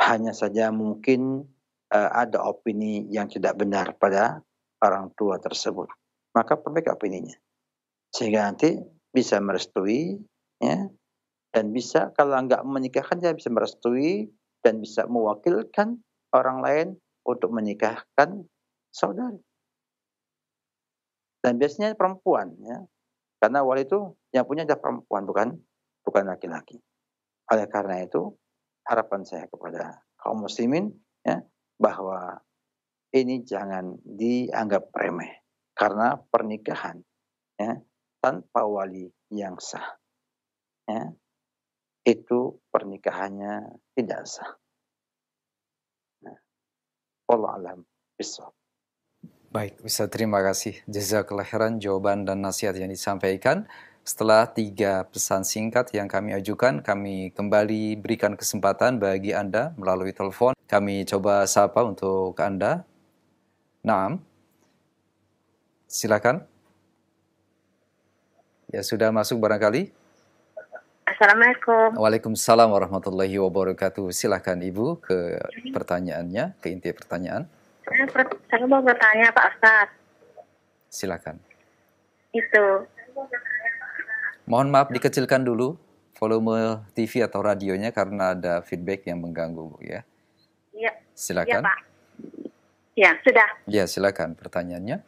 Hanya saja mungkin ada opini yang tidak benar pada orang tua tersebut. Maka perbaiki opininya. Sehingga nanti bisa merestui, ya, dan bisa kalau nggak menikahkan dia bisa merestui dan bisa mewakilkan orang lain untuk menikahkan saudari. Dan biasanya perempuan, ya, karena wali itu yang punya adalah perempuan, bukan laki-laki. Oleh karena itu harapan saya kepada kaum muslimin, ya, bahwa ini jangan dianggap remeh karena pernikahan, ya, tanpa wali yang sah, ya, itu pernikahannya tidak sah. Nah, wallahu a'lam bishawab. Baik, Ustaz, terima kasih. Jazakallah khairan jawaban dan nasihat yang disampaikan. Setelah 3 pesan singkat yang kami ajukan, kami kembali berikan kesempatan bagi Anda melalui telepon. Kami coba sapa untuk Anda. Naam. Silakan. Ya, sudah masuk barangkali? Assalamualaikum. Waalaikumsalam warahmatullahi wabarakatuh. Silakan Ibu ke pertanyaannya, ke inti pertanyaan. Saya mau bertanya Pak Ustaz. Silakan. Itu. Mohon maaf dikecilkan dulu volume TV atau radionya karena ada feedback yang mengganggu, Bu, ya. Iya. Silakan. Iya Pak. Ya sudah. Ya, silakan pertanyaannya.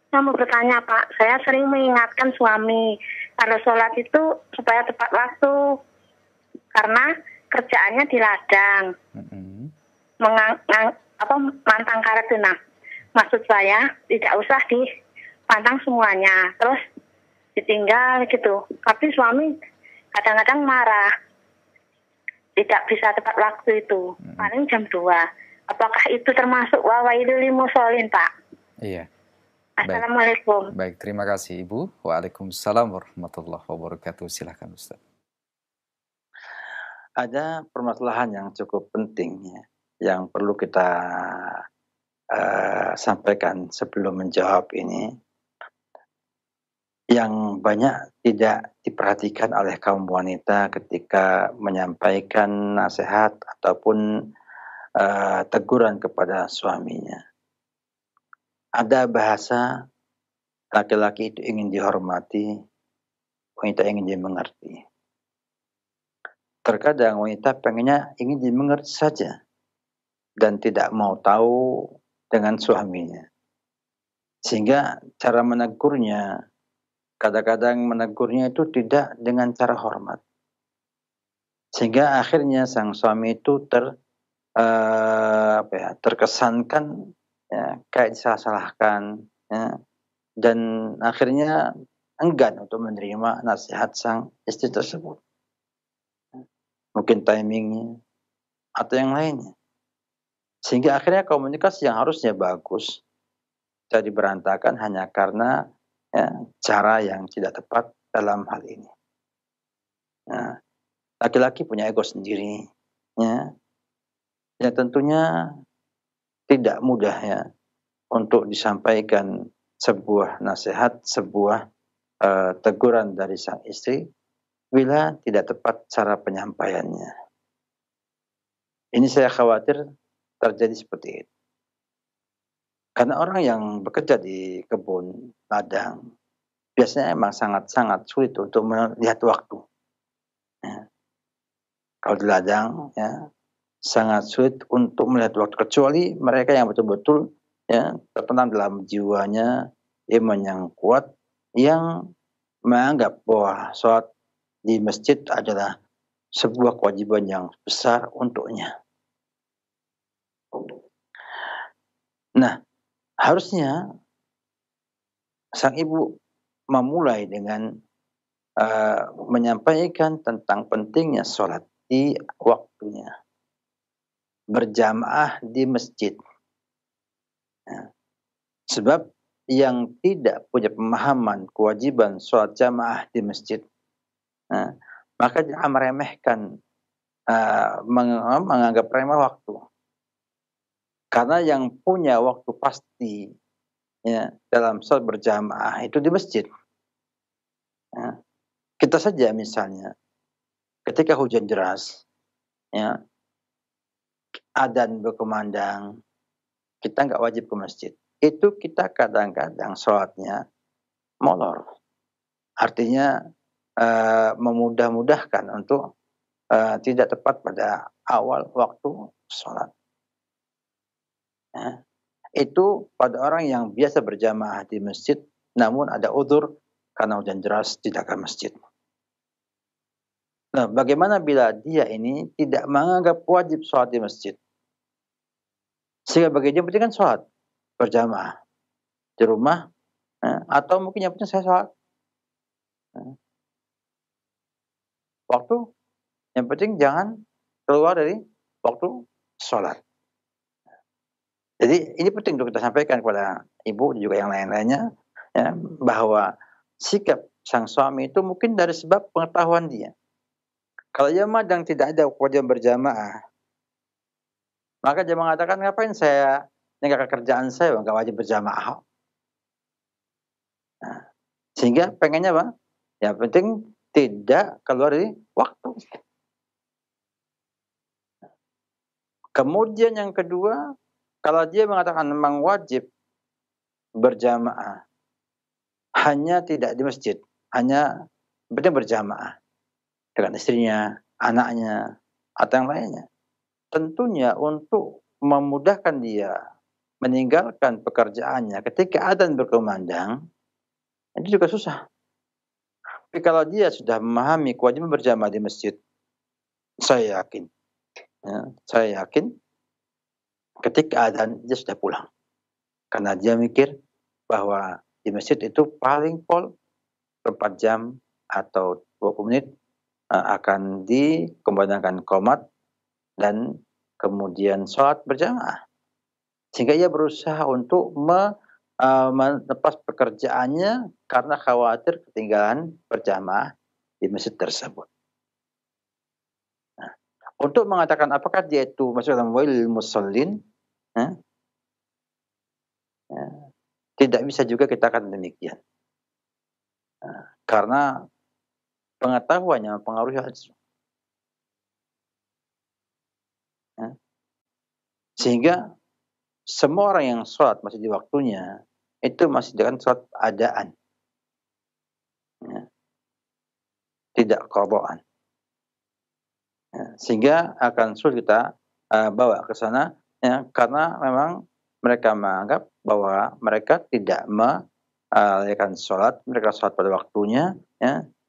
Saya mau bertanya Pak. Saya sering mengingatkan suami kalau sholat itu supaya tepat waktu karena kerjaannya di ladang. Mantang karet itu. Nah, maksud saya tidak usah dipantang semuanya, terus ditinggal gitu. Tapi suami kadang-kadang marah, tidak bisa tepat waktu itu, paling jam 2. Apakah itu termasuk wawailul musholin, Pak? Iya. Assalamualaikum. Baik, terima kasih Ibu. Waalaikumsalam warahmatullahi wabarakatuh. Silakan Ustaz. Ada permasalahan yang cukup penting, ya, yang perlu kita sampaikan sebelum menjawab ini, yang banyak tidak diperhatikan oleh kaum wanita ketika menyampaikan nasihat ataupun teguran kepada suaminya. Ada bahasa laki-laki itu ingin dihormati, wanita ingin dimengerti. Terkadang wanita pengennya ingin dimengerti saja dan tidak mau tahu dengan suaminya. Sehingga cara menegurnya, kadang-kadang menegurnya itu tidak dengan cara hormat. Sehingga akhirnya sang suami itu terkesankan ya, kayak disalah-salahkan ya, dan akhirnya enggan untuk menerima nasihat sang istri tersebut. Mungkin timingnya atau yang lainnya. Sehingga akhirnya komunikasi yang harusnya bagus jadi berantakan hanya karena ya, cara yang tidak tepat dalam hal ini. Nah, laki-laki punya ego sendiri, ya tentunya tidak mudah ya untuk disampaikan sebuah nasihat, sebuah teguran dari sang istri bila tidak tepat cara penyampaiannya. Ini saya khawatir terjadi seperti itu. Karena orang yang bekerja di kebun ladang biasanya emang sangat-sangat sulit untuk melihat waktu. Ya. Kalau di ladang ya sangat sulit untuk melihat waktu, kecuali mereka yang betul-betul ya tertanam dalam jiwanya iman yang kuat, yang menganggap bahwa sholat di masjid adalah sebuah kewajiban yang besar untuknya. Nah, harusnya sang ibu memulai dengan menyampaikan tentang pentingnya sholat di waktunya, berjamaah di masjid. Ya. Sebab yang tidak punya pemahaman kewajiban sholat jamaah di masjid, maka jangan meremehkan, menganggap remeh waktu. Karena yang punya waktu pasti ya, dalam sholat berjamaah itu di masjid. Ya. Kita saja misalnya, ketika hujan deras, ya, adzan berkumandang, kita nggak wajib ke masjid. Itu kita kadang-kadang sholatnya molor. Artinya memudah-mudahkan untuk tidak tepat pada awal waktu sholat. Ya. Itu pada orang yang biasa berjamaah di masjid, namun ada udzur karena hujan deras tidak ke masjid. Nah, bagaimana bila dia ini tidak menganggap wajib sholat di masjid? Sehingga bagi dia penting kan sholat berjamaah di rumah, atau mungkin yang penting saya sholat. Waktu yang penting jangan keluar dari waktu sholat. Jadi ini penting untuk kita sampaikan kepada ibu juga yang lain-lainnya, ya, bahwa sikap sang suami itu mungkin dari sebab pengetahuan dia. Kalau dia memandang tidak ada kewajiban berjamaah, maka dia mengatakan, ngapain saya meninggalkan kerjaan saya, nggak wajib berjamaah. Nah, sehingga pengennya apa? Yang penting tidak keluar dari waktu. Kemudian yang kedua, kalau dia mengatakan memang wajib berjamaah, hanya tidak di masjid, hanya penting berjamaah dengan istrinya, anaknya, atau yang lainnya. Tentunya untuk memudahkan dia meninggalkan pekerjaannya ketika adzan berkumandang, itu juga susah. Tapi kalau dia sudah memahami kewajiban berjamaah di masjid, saya yakin ketika adzan dia sudah pulang. Karena dia mikir bahwa di masjid itu paling pol 4 jam atau 20 menit akan dikumandangkan qomat dan kemudian sholat berjamaah. Sehingga ia berusaha untuk melepas pekerjaannya karena khawatir ketinggalan berjamaah di masjid tersebut. Nah, untuk mengatakan apakah dia itu masuk dalam wailul musallin, Tidak bisa juga kita akan demikian. Karena pengetahuannya mempengaruhi hal itu. Sehingga semua orang yang sholat masih di waktunya, itu masih dengan sholat adaan. Tidak qadaan. Sehingga akan sulit kita bawa ke sana, karena memang mereka menganggap bahwa mereka tidak melalaikan sholat, mereka sholat pada waktunya,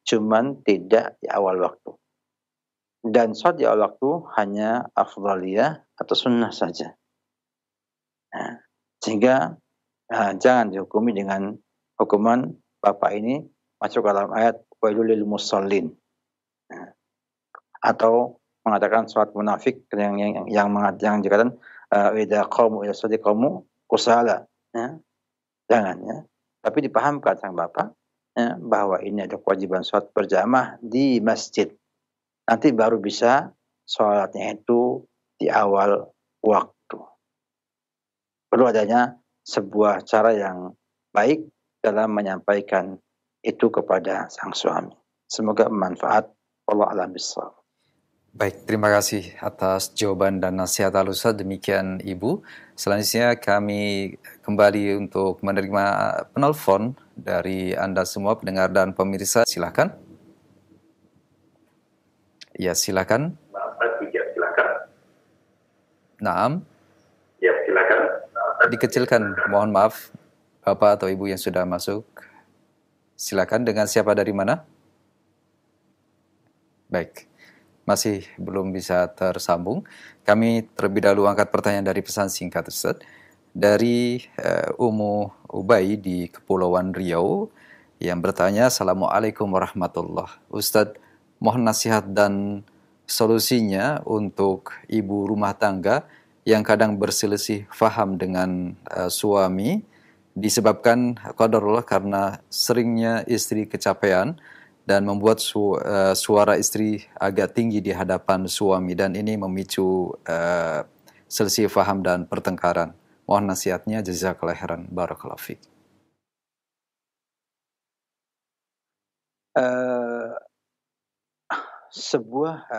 cuman tidak di awal waktu. Dan sholat di awal waktu hanya afdaliyah atau sunnah saja. Sehingga jangan dihukumi dengan hukuman Bapak ini masuk dalam ayat wailul lil musallin. Atau mengatakan sholat munafik yang dikatakan idza qamu ila sholati qamu kusala. Jangan Tapi dipahamkan sang Bapak bahwa ini ada kewajiban sholat berjamaah di masjid. Nanti baru bisa sholatnya itu di awal waktu. Perlu adanya sebuah cara yang baik dalam menyampaikan itu kepada sang suami. Semoga bermanfaat. Wallahu a'lam bishawab. Baik, terima kasih atas jawaban dan nasihat Al-Ustaz. Demikian Ibu. Selanjutnya kami kembali untuk menerima penelpon dari Anda semua pendengar dan pemirsa. Silakan. Ya, silakan. Naam. Ya, silakan. Dikecilkan, mohon maaf Bapak atau Ibu yang sudah masuk. Silakan, dengan siapa dari mana? Baik. Masih belum bisa tersambung. Kami terlebih dahulu angkat pertanyaan dari pesan singkat Ustaz. Dari Umu Ubay di Kepulauan Riau yang bertanya, Assalamualaikum warahmatullahi wabarakatuh. Ustaz, mohon nasihat dan solusinya untuk ibu rumah tangga yang kadang berselisih faham dengan suami disebabkan qadarullah karena seringnya istri kecapean dan membuat suara istri agak tinggi di hadapan suami, dan ini memicu selisih faham dan pertengkaran. Mohon nasihatnya, jazakallahu khairan, barakallahu fiik. Sebuah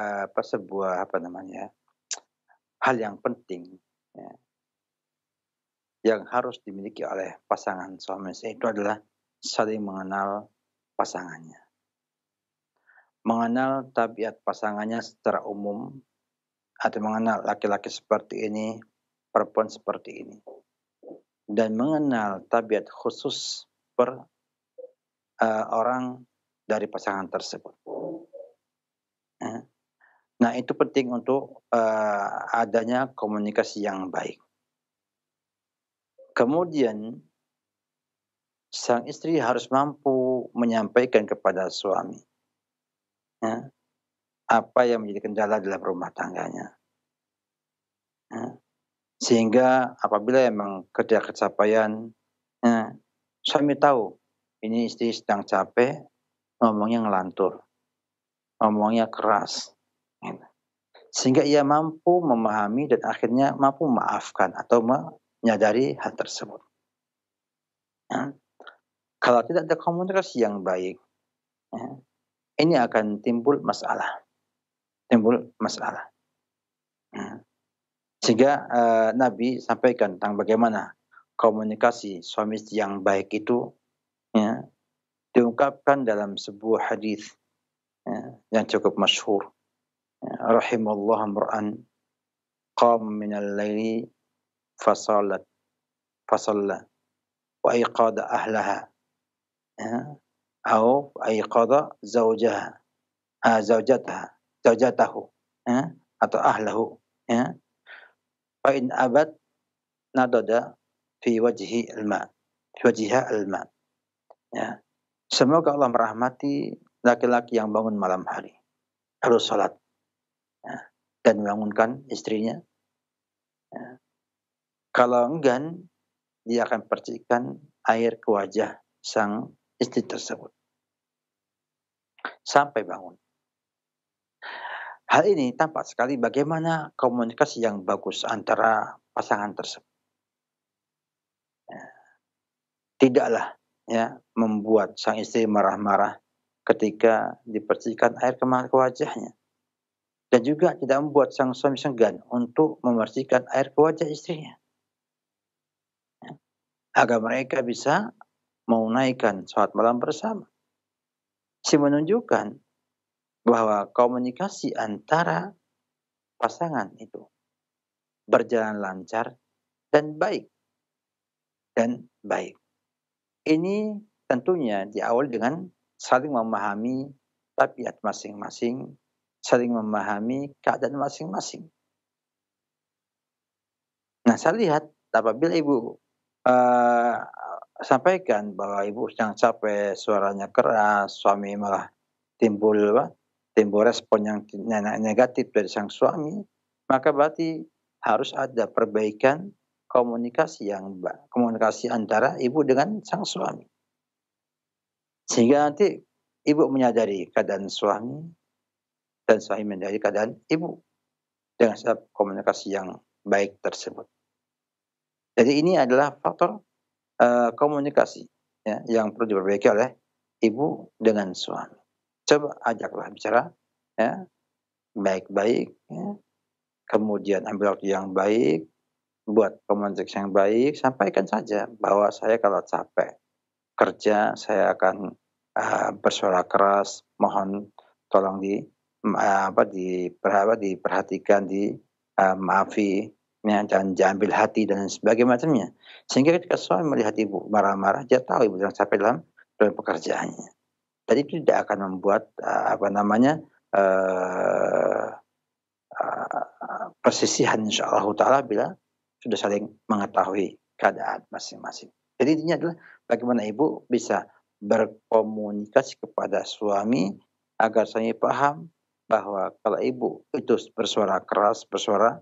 hal yang penting yang harus dimiliki oleh pasangan suami istri itu adalah saling mengenal pasangannya. Mengenal tabiat pasangannya secara umum, atau mengenal laki-laki seperti ini, perempuan seperti ini. Dan mengenal tabiat khusus per orang dari pasangan tersebut. Nah, itu penting untuk adanya komunikasi yang baik. Kemudian, sang istri harus mampu menyampaikan kepada suami apa yang menjadi kendala dalam rumah tangganya. Sehingga apabila memang kerja kecapean, suami tahu ini istri sedang capek, ngomongnya ngelantur, ngomongnya keras. Sehingga ia mampu memahami dan akhirnya mampu memaafkan atau menyadari hal tersebut. Kalau tidak ada komunikasi yang baik, ini akan timbul masalah. Sehingga Nabi sampaikan tentang bagaimana komunikasi suami istri yang baik itu diungkapkan dalam sebuah hadis yang cukup masyhur. Rahimallahu mar'an qam minal laili fasalla wa ayqada ahlaha atau ayqada zawjatahu atau ahlahu, fa in abad nadada fi wajhiha alma. Semoga Allah merahmati laki-laki yang bangun malam hari lalu salat dan membangunkan istrinya. Kalau enggan, dia akan percikan air ke wajah sang istri tersebut sampai bangun. Hal ini tampak sekali bagaimana komunikasi yang bagus antara pasangan tersebut. tidaklah ya membuat sang istri marah-marah ketika dipercikan air ke wajahnya, dan juga tidak membuat sang suami segan untuk membersihkan air ke wajah istrinya, ya, agar mereka bisa menunaikan sholat malam bersama. Si menunjukkan bahwa komunikasi antara pasangan itu berjalan lancar dan baik. Ini tentunya diawali dengan saling memahami tabiat masing-masing, saling memahami keadaan masing-masing. Nah, saya lihat apabila ibu sampaikan bahwa ibu sedang capek, suaranya keras, suami malah timbul respon yang negatif dari sang suami, maka berarti harus ada perbaikan komunikasi antara ibu dengan sang suami. Sehingga nanti ibu menyadari keadaan suami dan suami menyadari keadaan ibu dengan sebab komunikasi yang baik tersebut. Jadi ini adalah faktor komunikasi ya, yang perlu diperbaiki oleh ibu dengan suami. Coba ajaklah bicara ya, baik-baik ya. Kemudian ambil waktu yang baik, buat komunikasi yang baik, sampaikan saja bahwa saya kalau capek kerja saya akan bersuara keras, mohon tolong diperhatikan, maafi ya, dan diambil hati dan sebagainya. Sehingga ketika suami melihat ibu marah-marah, dia tahu ibu sedang capek dalam pekerjaannya. Jadi itu tidak akan membuat persisihan insyaallah ta'ala bila sudah saling mengetahui keadaan masing-masing. Jadi intinya adalah bagaimana ibu bisa berkomunikasi kepada suami agar suami paham bahwa kalau ibu itu bersuara keras, bersuara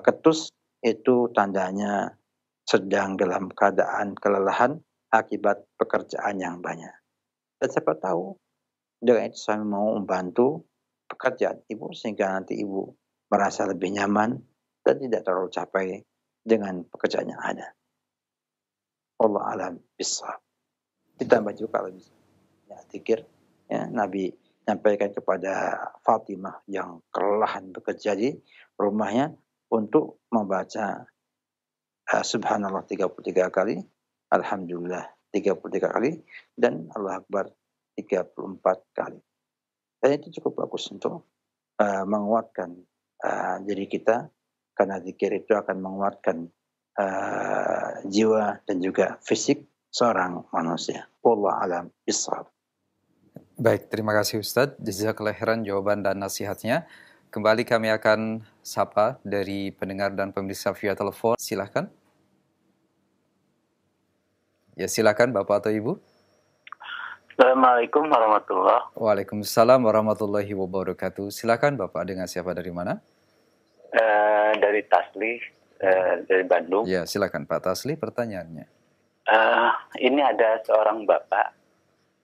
ketus, itu tandanya sedang dalam keadaan kelelahan akibat pekerjaan yang banyak. Dan siapa tahu dengan itu suami mau membantu pekerjaan ibu sehingga nanti ibu merasa lebih nyaman dan tidak terlalu capek dengan pekerjaan yang ada. Allah alam bissawab. Ditambah juga kalau bisa ya, zikir ya, Nabi nyampaikan kepada Fatimah yang kelelahan bekerja di rumahnya untuk membaca subhanallah 33 kali, alhamdulillah 33 kali, dan Allah Akbar 34 kali. Dan itu cukup bagus untuk menguatkan diri kita, karena zikir itu akan menguatkan jiwa dan juga fisik seorang manusia. Wallahu alam bissawab. Baik, terima kasih Ustadz. Jazakallahu khairan jawaban dan nasihatnya. Kembali kami akan sapa dari pendengar dan pemirsa via telepon. Silahkan. Ya, silakan Bapak atau Ibu. Assalamualaikum warahmatullahi wabarakatuh. Waalaikumsalam warahmatullahi wabarakatuh. Silakan Bapak, dengan siapa dari mana? Dari Tasli, dari Bandung. Ya, silakan Pak Tasli, pertanyaannya. Ini ada seorang bapak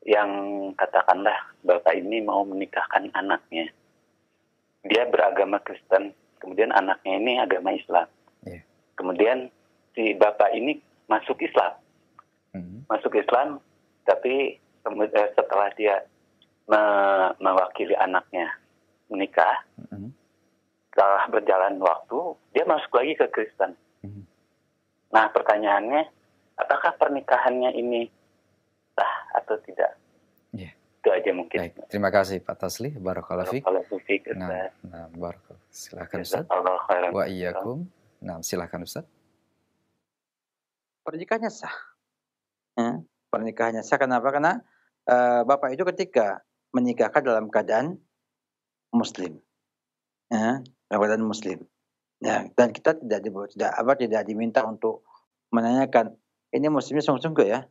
yang katakanlah bapak ini mau menikahkan anaknya. Dia beragama Kristen, kemudian anaknya ini agama Islam. Yeah. Kemudian si bapak ini masuk Islam. Masuk Islam, tapi setelah dia mewakili anaknya menikah, setelah berjalan waktu, dia masuk lagi ke Kristen. Nah, pertanyaannya, apakah pernikahannya ini sah atau tidak? Yeah. Itu aja mungkin. Baik, terima kasih Pak Tasli. Barakallahu fiik. Nah, barakallahu. Silakan Ustaz. Wa iyyakum. Nah, silakan Ustaz. Pernikahannya sah. Pernikahannya sah kenapa? Karena bapak itu ketika menikahkan dalam keadaan muslim. Dalam keadaan muslim. Ya, dan kita tidak diminta untuk menanyakan ini muslimnya sungguh-sungguh ya.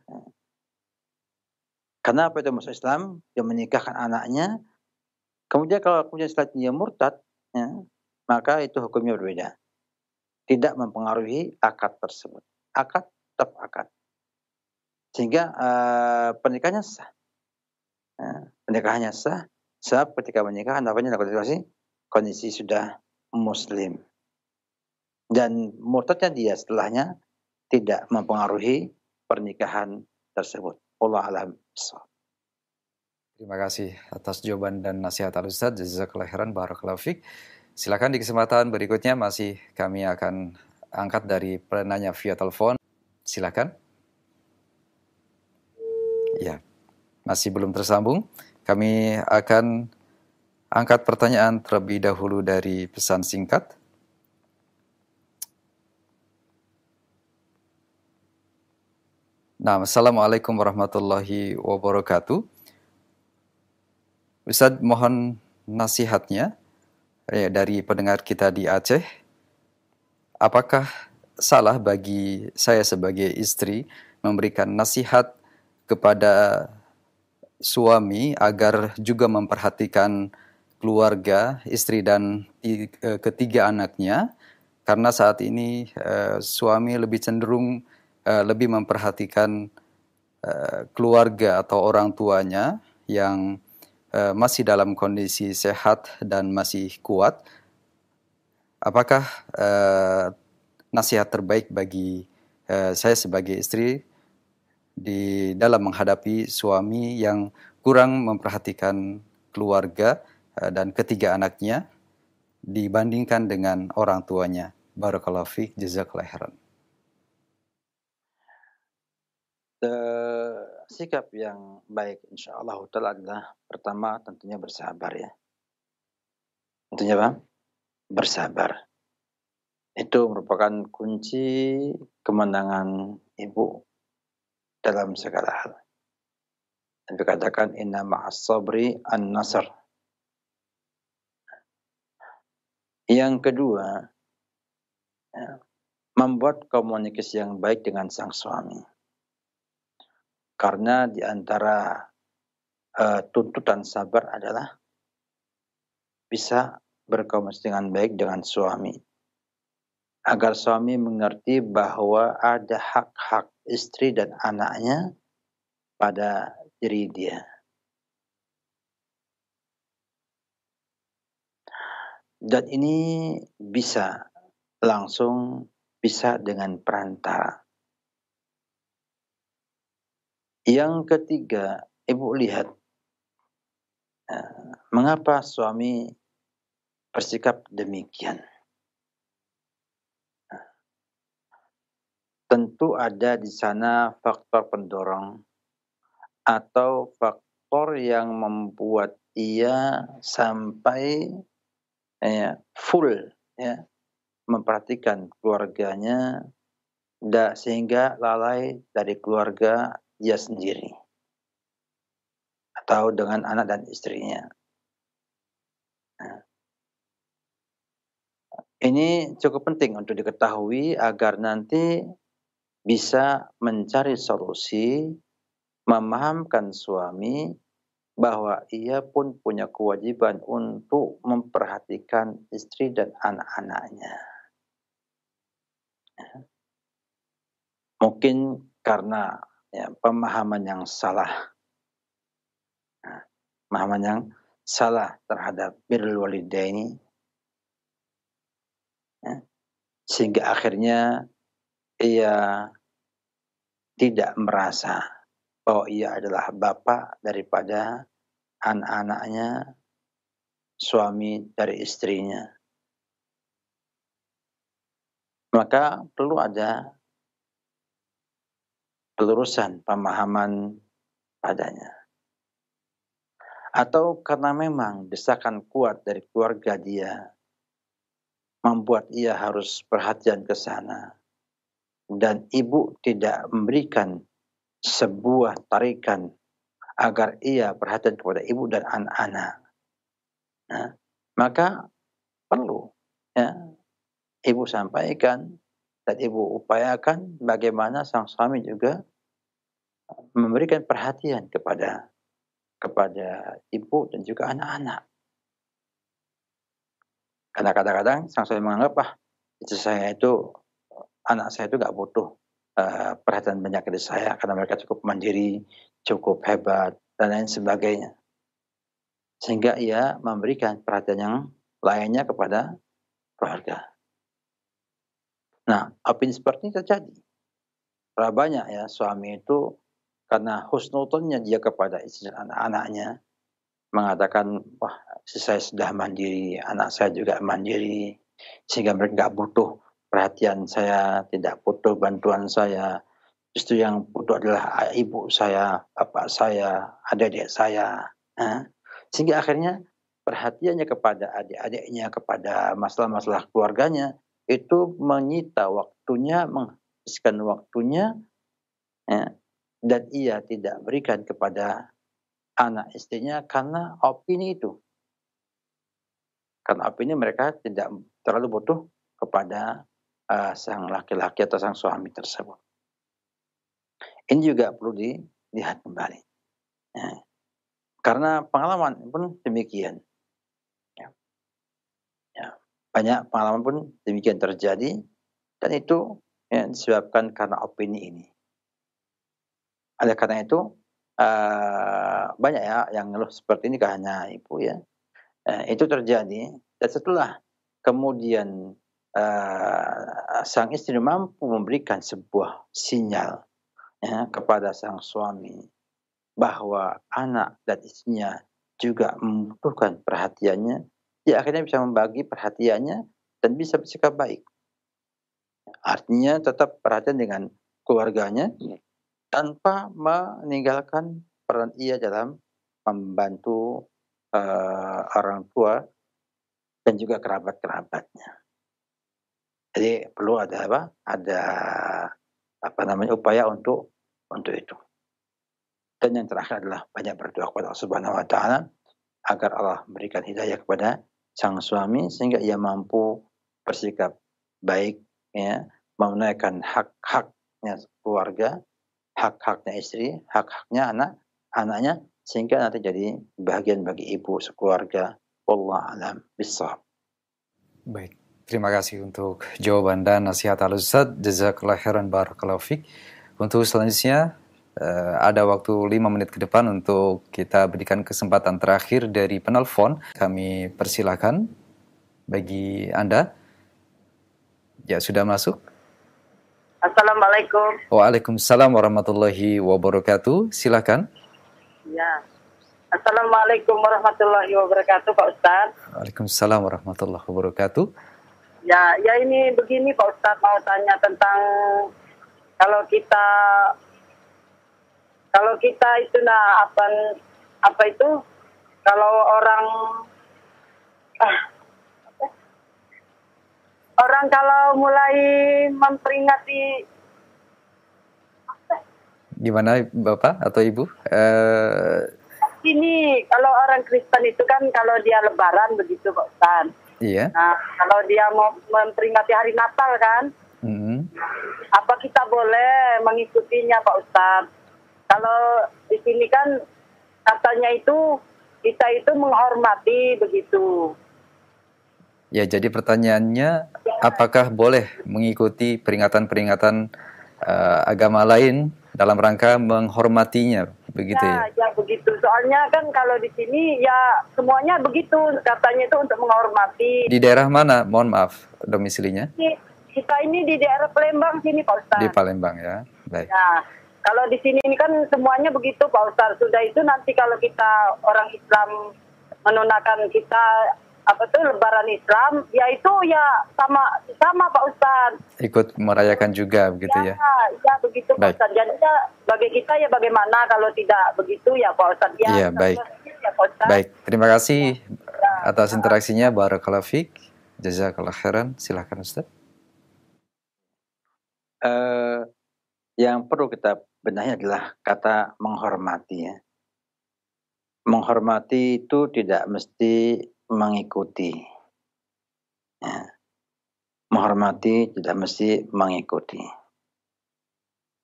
Karena apa itu masuk Islam, dia menikahkan anaknya, kemudian setelah dia murtad, ya, maka itu hukumnya berbeda. Tidak mempengaruhi akad tersebut. Akad tetap akad. Sehingga pernikahannya sah. Pernikahannya sah, sebab ketika menikah hendaknya dalam kondisi sudah muslim. Dan murtadnya dia setelahnya tidak mempengaruhi pernikahan tersebut. Allah alam. Terima kasih atas jawaban dan nasihat Al-Ustaz. Jazakallahu khairan, barakallahu fiik. Silakan di kesempatan berikutnya masih kami akan angkat dari penanya via telepon. Silakan. Ya, masih belum tersambung. Kami akan angkat pertanyaan terlebih dahulu dari pesan singkat. Nah, Assalamualaikum warahmatullahi wabarakatuh. Ustaz, mohon nasihatnya dari pendengar kita di Aceh. Apakah salah bagi saya sebagai istri memberikan nasihat kepada suami agar juga memperhatikan keluarga, istri dan ketiga anaknya, karena saat ini suami lebih cenderung lebih memperhatikan keluarga atau orang tuanya yang masih dalam kondisi sehat dan masih kuat. Apakah nasihat terbaik bagi saya sebagai istri di dalam menghadapi suami yang kurang memperhatikan keluarga dan ketiga anaknya dibandingkan dengan orang tuanya? Barakallahu fiik, jazakallahu khairan. Sikap yang baik insyaallah ta'ala adalah pertama tentunya bersabar ya. Tentunya apa? Bersabar. Itu merupakan kunci kemenangan ibu dalam segala hal. Nabi katakan inna ma'as sabri an-nasr. Yang kedua, membuat komunikasi yang baik dengan sang suami. Karena di antara tuntutan sabar adalah bisa berkomunikasi dengan baik dengan suami. Agar suami mengerti bahwa ada hak-hak istri dan anaknya pada diri dia. Dan ini bisa langsung, bisa dengan perantara. Yang ketiga, ibu lihat mengapa suami bersikap demikian. Tentu ada di sana faktor pendorong atau faktor yang membuat ia sampai full memperhatikan keluarganya sehingga lalai dari keluarga dia sendiri atau dengan anak dan istrinya. Ini cukup penting untuk diketahui agar nanti bisa mencari solusi, memahamkan suami bahwa ia pun punya kewajiban untuk memperhatikan istri dan anak-anaknya. Mungkin karena pemahaman yang salah. Pemahaman yang salah terhadap birrul walidaini. Sehingga akhirnya ia tidak merasa bahwa ia adalah bapak daripada anak-anaknya, suami dari istrinya. Maka perlu ada pelurusan pemahaman padanya. Atau karena memang desakan kuat dari keluarga dia membuat ia harus perhatian ke sana. Dan ibu tidak memberikan sebuah tarikan agar ia perhatian kepada ibu dan anak-anak. Maka perlu ibu sampaikan dan ibu upayakan bagaimana sang suami juga memberikan perhatian kepada ibu dan juga anak-anak. Karena kadang-kadang sang suami menganggap anak saya itu nggak butuh perhatian banyak dari saya karena mereka cukup mandiri, cukup hebat dan lain sebagainya. Sehingga ia memberikan perhatian yang lainnya kepada keluarga. Nah, opini seperti ini terjadi. Berapa banyak ya suami itu karena husnudzonnya dia kepada istri dan anak-anaknya mengatakan, wah saya sudah mandiri, anak saya juga mandiri, sehingga mereka nggak butuh perhatian saya, tidak butuh bantuan saya. Justru yang butuh adalah ibu saya, bapak saya, adik-adik saya. Sehingga akhirnya perhatiannya kepada adik-adiknya, kepada masalah-masalah keluarganya, itu menyita waktunya, menghabiskan waktunya, ya, dan ia tidak berikan kepada anak istrinya karena opini itu. Karena opini mereka tidak terlalu butuh kepada sang laki-laki atau sang suami tersebut. Ini juga perlu dilihat kembali. Ya. Karena pengalaman pun demikian. Ya. Banyak pengalaman pun demikian terjadi, dan itu ya, disebabkan karena opini ini. Oleh karena itu banyak ya yang ngeluh seperti ini, hanya ibu ya. Itu terjadi, dan setelah kemudian sang istri mampu memberikan sebuah sinyal ya, kepada sang suami bahwa anak dan istrinya juga membutuhkan perhatiannya, dia akhirnya bisa membagi perhatiannya dan bisa bersikap baik. Artinya tetap perhatian dengan keluarganya tanpa meninggalkan peran ia dalam membantu orang tua dan juga kerabat-kerabatnya. Jadi perlu ada apa? Ada upaya untuk itu. Dan yang terakhir adalah banyak berdoa kepada Allah Subhanahu wa taala agar Allah memberikan hidayah kepada sang suami sehingga ia mampu bersikap baik ya, menunaikan hak-haknya keluarga, hak-haknya istri, hak-haknya anaknya, sehingga nanti jadi bahagian bagi ibu sekeluarga. Wallahu a'lam bishawab. Baik, terima kasih untuk jawaban dan nasihat Al-Ustaz. Jazakallahu khairan, barakallahu fiik. Untuk selanjutnya ada waktu 5 menit ke depan untuk kita berikan kesempatan terakhir dari penelpon. Kami persilakan bagi Anda. Ya, sudah masuk. Assalamualaikum. Waalaikumsalam warahmatullahi wabarakatuh. Silakan. Ya. Assalamualaikum warahmatullahi wabarakatuh, Pak Ustaz. Waalaikumsalam warahmatullahi wabarakatuh. Ya ini begini Pak Ustaz, mau tanya tentang kalau kita itu apa itu kalau orang kalau mulai memperingati gimana Bapak atau Ibu? Ini kalau orang Kristen itu kan kalau dia Lebaran begitu Pak Ustaz. Iya. Nah kalau dia mau memperingati hari Natal kan, apa kita boleh mengikutinya Pak Ustaz? Kalau di sini kan katanya itu kita itu menghormati begitu. Ya, jadi pertanyaannya, apakah boleh mengikuti peringatan-peringatan agama lain dalam rangka menghormatinya, begitu ya? Ya begitu. Soalnya kan kalau di sini ya semuanya begitu, katanya itu untuk menghormati. Di daerah mana? Mohon maaf, domisilinya? Kita ini di daerah Palembang sini Pak Ustaz. Di Palembang ya, baik. Nah, kalau di sini ini kan semuanya begitu Pak Ustaz. Sudah itu nanti kalau kita orang Islam menunaikan kita Lebaran Islam, ya itu ya sama Pak Ustaz. Ikut merayakan juga begitu ya? Ya begitu Pak Ustaz. Jadi bagi kita ya bagaimana kalau tidak begitu ya Pak Ustaz. Iya, baik. Ya, Pak Ustaz. Baik, terima kasih atas interaksinya. Barakallahu fiik. Jazakallahu khairan. Silakan Ustaz. Yang perlu kita benahi adalah kata menghormati ya. Menghormati itu tidak mesti mengikuti. Ya. Menghormati tidak mesti mengikuti.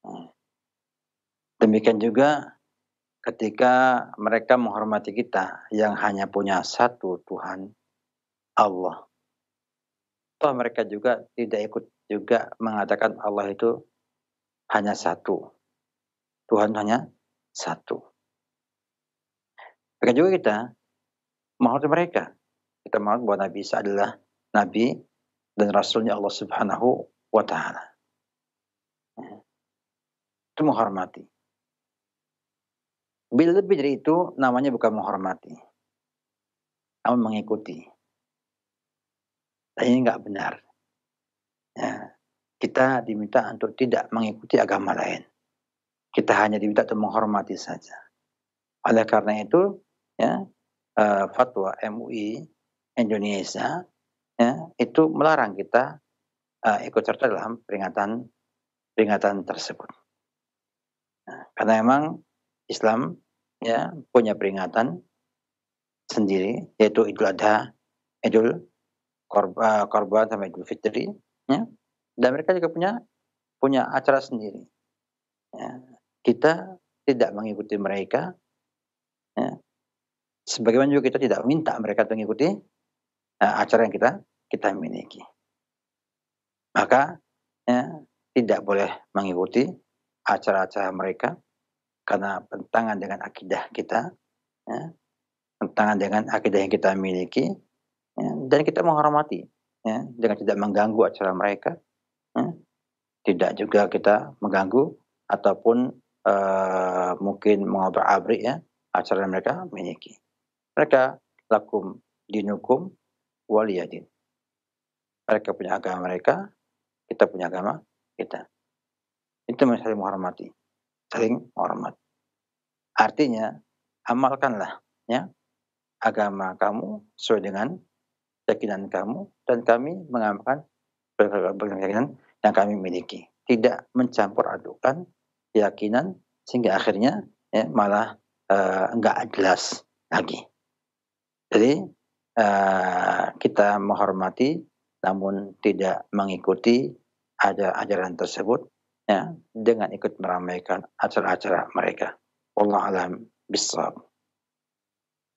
Ya. Demikian juga ketika mereka menghormati kita yang hanya punya satu Tuhan, Allah. Toh mereka juga tidak ikut juga mengatakan Allah itu hanya satu. Tuhan hanya satu. Maka juga kita menghormati mereka. Kita menghormati bahwa Nabi Isa adalah Nabi dan Rasulnya Allah Subhanahu wa Ta'ala. Itu menghormati. Bila lebih dari itu, namanya bukan menghormati, namun mengikuti. Dan ini nggak benar. Ya, kita diminta untuk tidak mengikuti agama lain. Kita hanya diminta untuk menghormati saja. Oleh karena itu, ya, fatwa MUI Indonesia ya, itu melarang kita ikut serta dalam peringatan tersebut. Nah, karena memang Islam ya punya peringatan sendiri, yaitu Idul Adha, Idul Korban sama Idul Fitri, ya. Dan mereka juga punya acara sendiri. Ya. Kita tidak mengikuti mereka, ya. Sebagaimana juga kita tidak minta mereka untuk mengikuti acara yang kita miliki. Maka ya, tidak boleh mengikuti acara-acara mereka karena bertentangan dengan akidah kita, ya, bertentangan dengan akidah yang kita miliki, ya, dan kita menghormati, ya, dengan tidak mengganggu acara mereka, ya, tidak juga kita mengganggu ataupun mungkin mengobrak-abrik ya acara yang mereka miliki. Mereka lakum dinukum waliyadin. Mereka punya agama mereka, kita punya agama kita. Itu saling menghormati. Saling menghormati. Artinya, amalkanlah ya agama kamu sesuai dengan keyakinan kamu, dan kami mengamalkan keyakinan yang kami miliki. Tidak mencampur adukan keyakinan sehingga akhirnya ya, malah enggak jelas lagi. Jadi kita menghormati namun tidak mengikuti ajaran tersebut ya, dengan ikut meramaikan acara-acara mereka. Wallahu a'lam bishawab.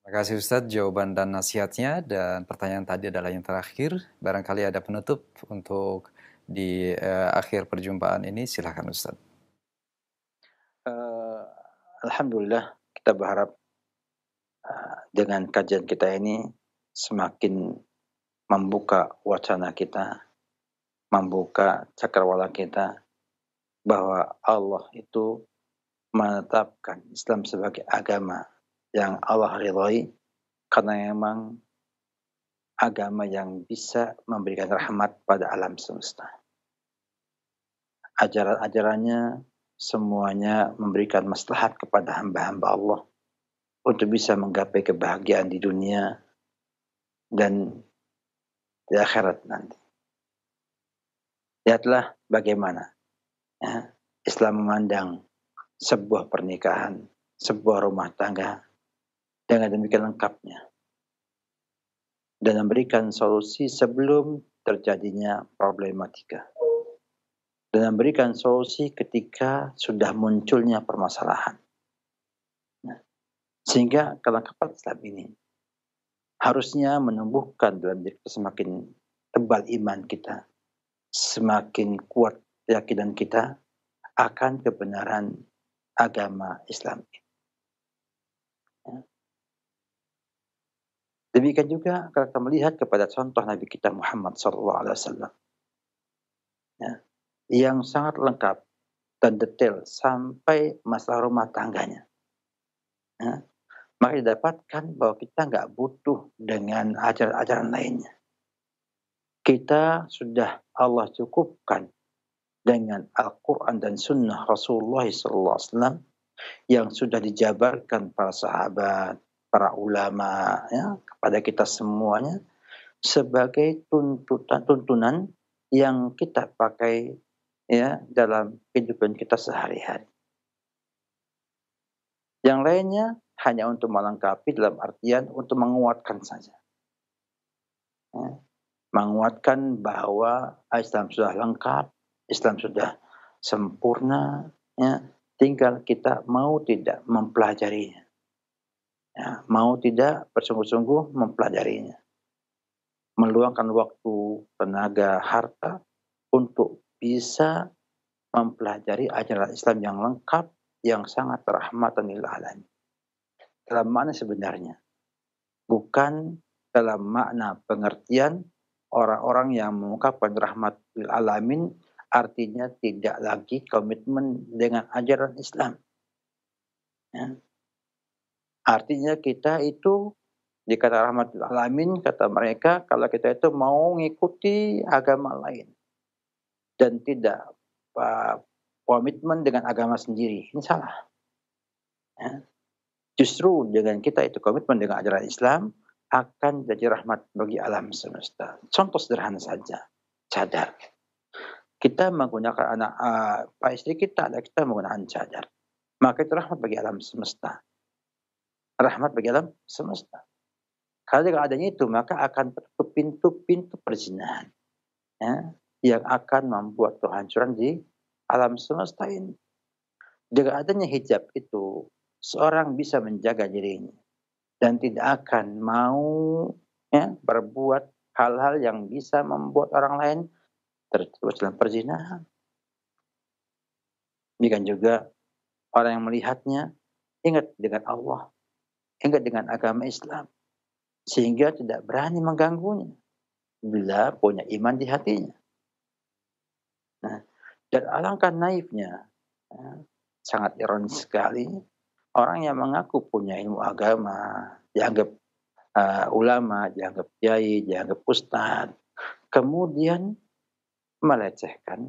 Terima kasih Ustadz jawaban dan nasihatnya, dan pertanyaan tadi adalah yang terakhir. Barangkali ada penutup untuk di akhir perjumpaan ini, silakan Ustadz. Alhamdulillah, kita berharap dengan kajian kita ini semakin membuka wacana kita, membuka cakrawala kita, bahwa Allah itu menetapkan Islam sebagai agama yang Allah ridhoi, karena memang agama yang bisa memberikan rahmat pada alam semesta. Ajaran-ajarannya semuanya memberikan maslahat kepada hamba-hamba Allah untuk bisa menggapai kebahagiaan di dunia dan di akhirat nanti. Lihatlah bagaimana ya, Islam memandang sebuah pernikahan, sebuah rumah tangga dengan demikian lengkapnya, dan memberikan solusi sebelum terjadinya problematika, dan memberikan solusi ketika sudah munculnya permasalahan. Sehingga kelengkapan Islam ini harusnya menumbuhkan dalam diri kita semakin tebal iman kita, semakin kuat keyakinan kita akan kebenaran agama Islam. Demikian juga kalau kita melihat kepada contoh Nabi kita Muhammad SAW yang sangat lengkap dan detail sampai masalah rumah tangganya. Maka didapatkan bahwa kita nggak butuh dengan ajaran-ajaran lainnya. Kita sudah Allah cukupkan dengan Al-Quran dan Sunnah Rasulullah SAW yang sudah dijabarkan para sahabat, para ulama ya, kepada kita semuanya sebagai tuntunan yang kita pakai ya dalam kehidupan kita sehari-hari. Yang lainnya hanya untuk melengkapi dalam artian untuk menguatkan saja. Ya. Menguatkan bahwa Islam sudah lengkap, Islam sudah sempurna, ya. Tinggal kita mau tidak mempelajarinya. Ya. Mau tidak bersungguh-sungguh mempelajarinya. Meluangkan waktu, tenaga, harta untuk bisa mempelajari ajaran Islam yang lengkap, yang sangat rahmatan lil alamin. Dalam makna sebenarnya, bukan dalam makna pengertian orang-orang yang mengungkapkan rahmat lil alamin artinya tidak lagi komitmen dengan ajaran Islam. Ya. Artinya kita itu dikata rahmatul alamin, kata mereka, kalau kita itu mau mengikuti agama lain dan tidak komitmen dengan agama sendiri, ini salah. Ya. Justru dengan kita itu komitmen dengan ajaran Islam akan jadi rahmat bagi alam semesta. Contoh sederhana saja, cadar. Kita menggunakan pak istri kita menggunakan cadar, maka itu rahmat bagi alam semesta. Rahmat bagi alam semesta. Kalau dengan adanya itu, maka akan tertutup pintu-pintu perzinahan, ya, yang akan membuat kehancuran di alam semesta ini. Dengan adanya hijab itu, seorang bisa menjaga dirinya dan tidak akan mau berbuat hal-hal yang bisa membuat orang lain terjerumus dalam perzinahan. Demikian juga orang yang melihatnya ingat dengan Allah, ingat dengan agama Islam, sehingga tidak berani mengganggunya bila punya iman di hatinya. Nah, dan alangkah naifnya, sangat ironis sekali, orang yang mengaku punya ilmu agama, dianggap ulama, dianggap kiai, dianggap ustadz, kemudian melecehkan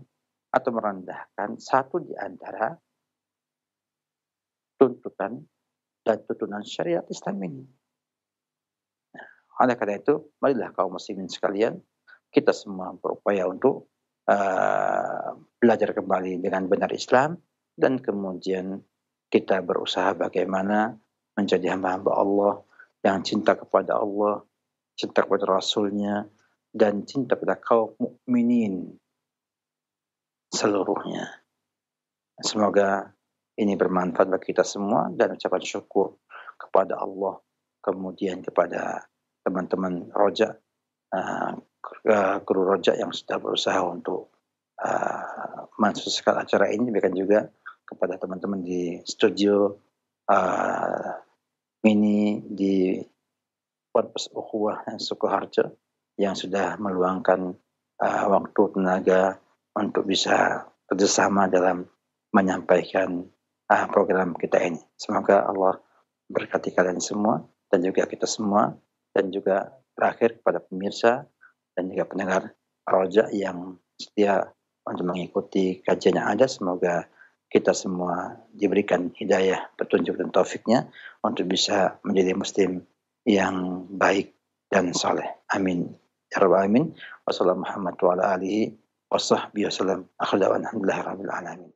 atau merendahkan satu di antara tuntutan dan tuntunan syariat Islam ini. Nah, oleh karena itu, marilah kaum muslimin sekalian, kita semua berupaya untuk belajar kembali dengan benar Islam, dan kemudian kita berusaha bagaimana menjadi hamba-hamba Allah yang cinta kepada Allah, cinta kepada Rasulnya, dan cinta kepada kaum mukminin seluruhnya. Semoga ini bermanfaat bagi kita semua, dan ucapan syukur kepada Allah, kemudian kepada teman-teman Roja, kru Roja yang sudah berusaha untuk mensukseskan acara ini. Demikian juga kepada teman-teman di studio mini di Ponpes Ukhuwah Sukoharjo yang sudah meluangkan waktu tenaga untuk bisa kerjasama dalam menyampaikan program kita ini. Semoga Allah berkati kalian semua dan juga kita semua, dan juga terakhir kepada pemirsa dan juga pendengar Roja yang setia untuk mengikuti kajian yang ada. Semoga kita semua diberikan hidayah, petunjuk dan taufiknya untuk bisa menjadi muslim yang baik dan saleh. Amin ya rabbal alamin. Wassalamualaikum warahmatullahi wabarakatuh. Alhamdulillah rabbil alamin.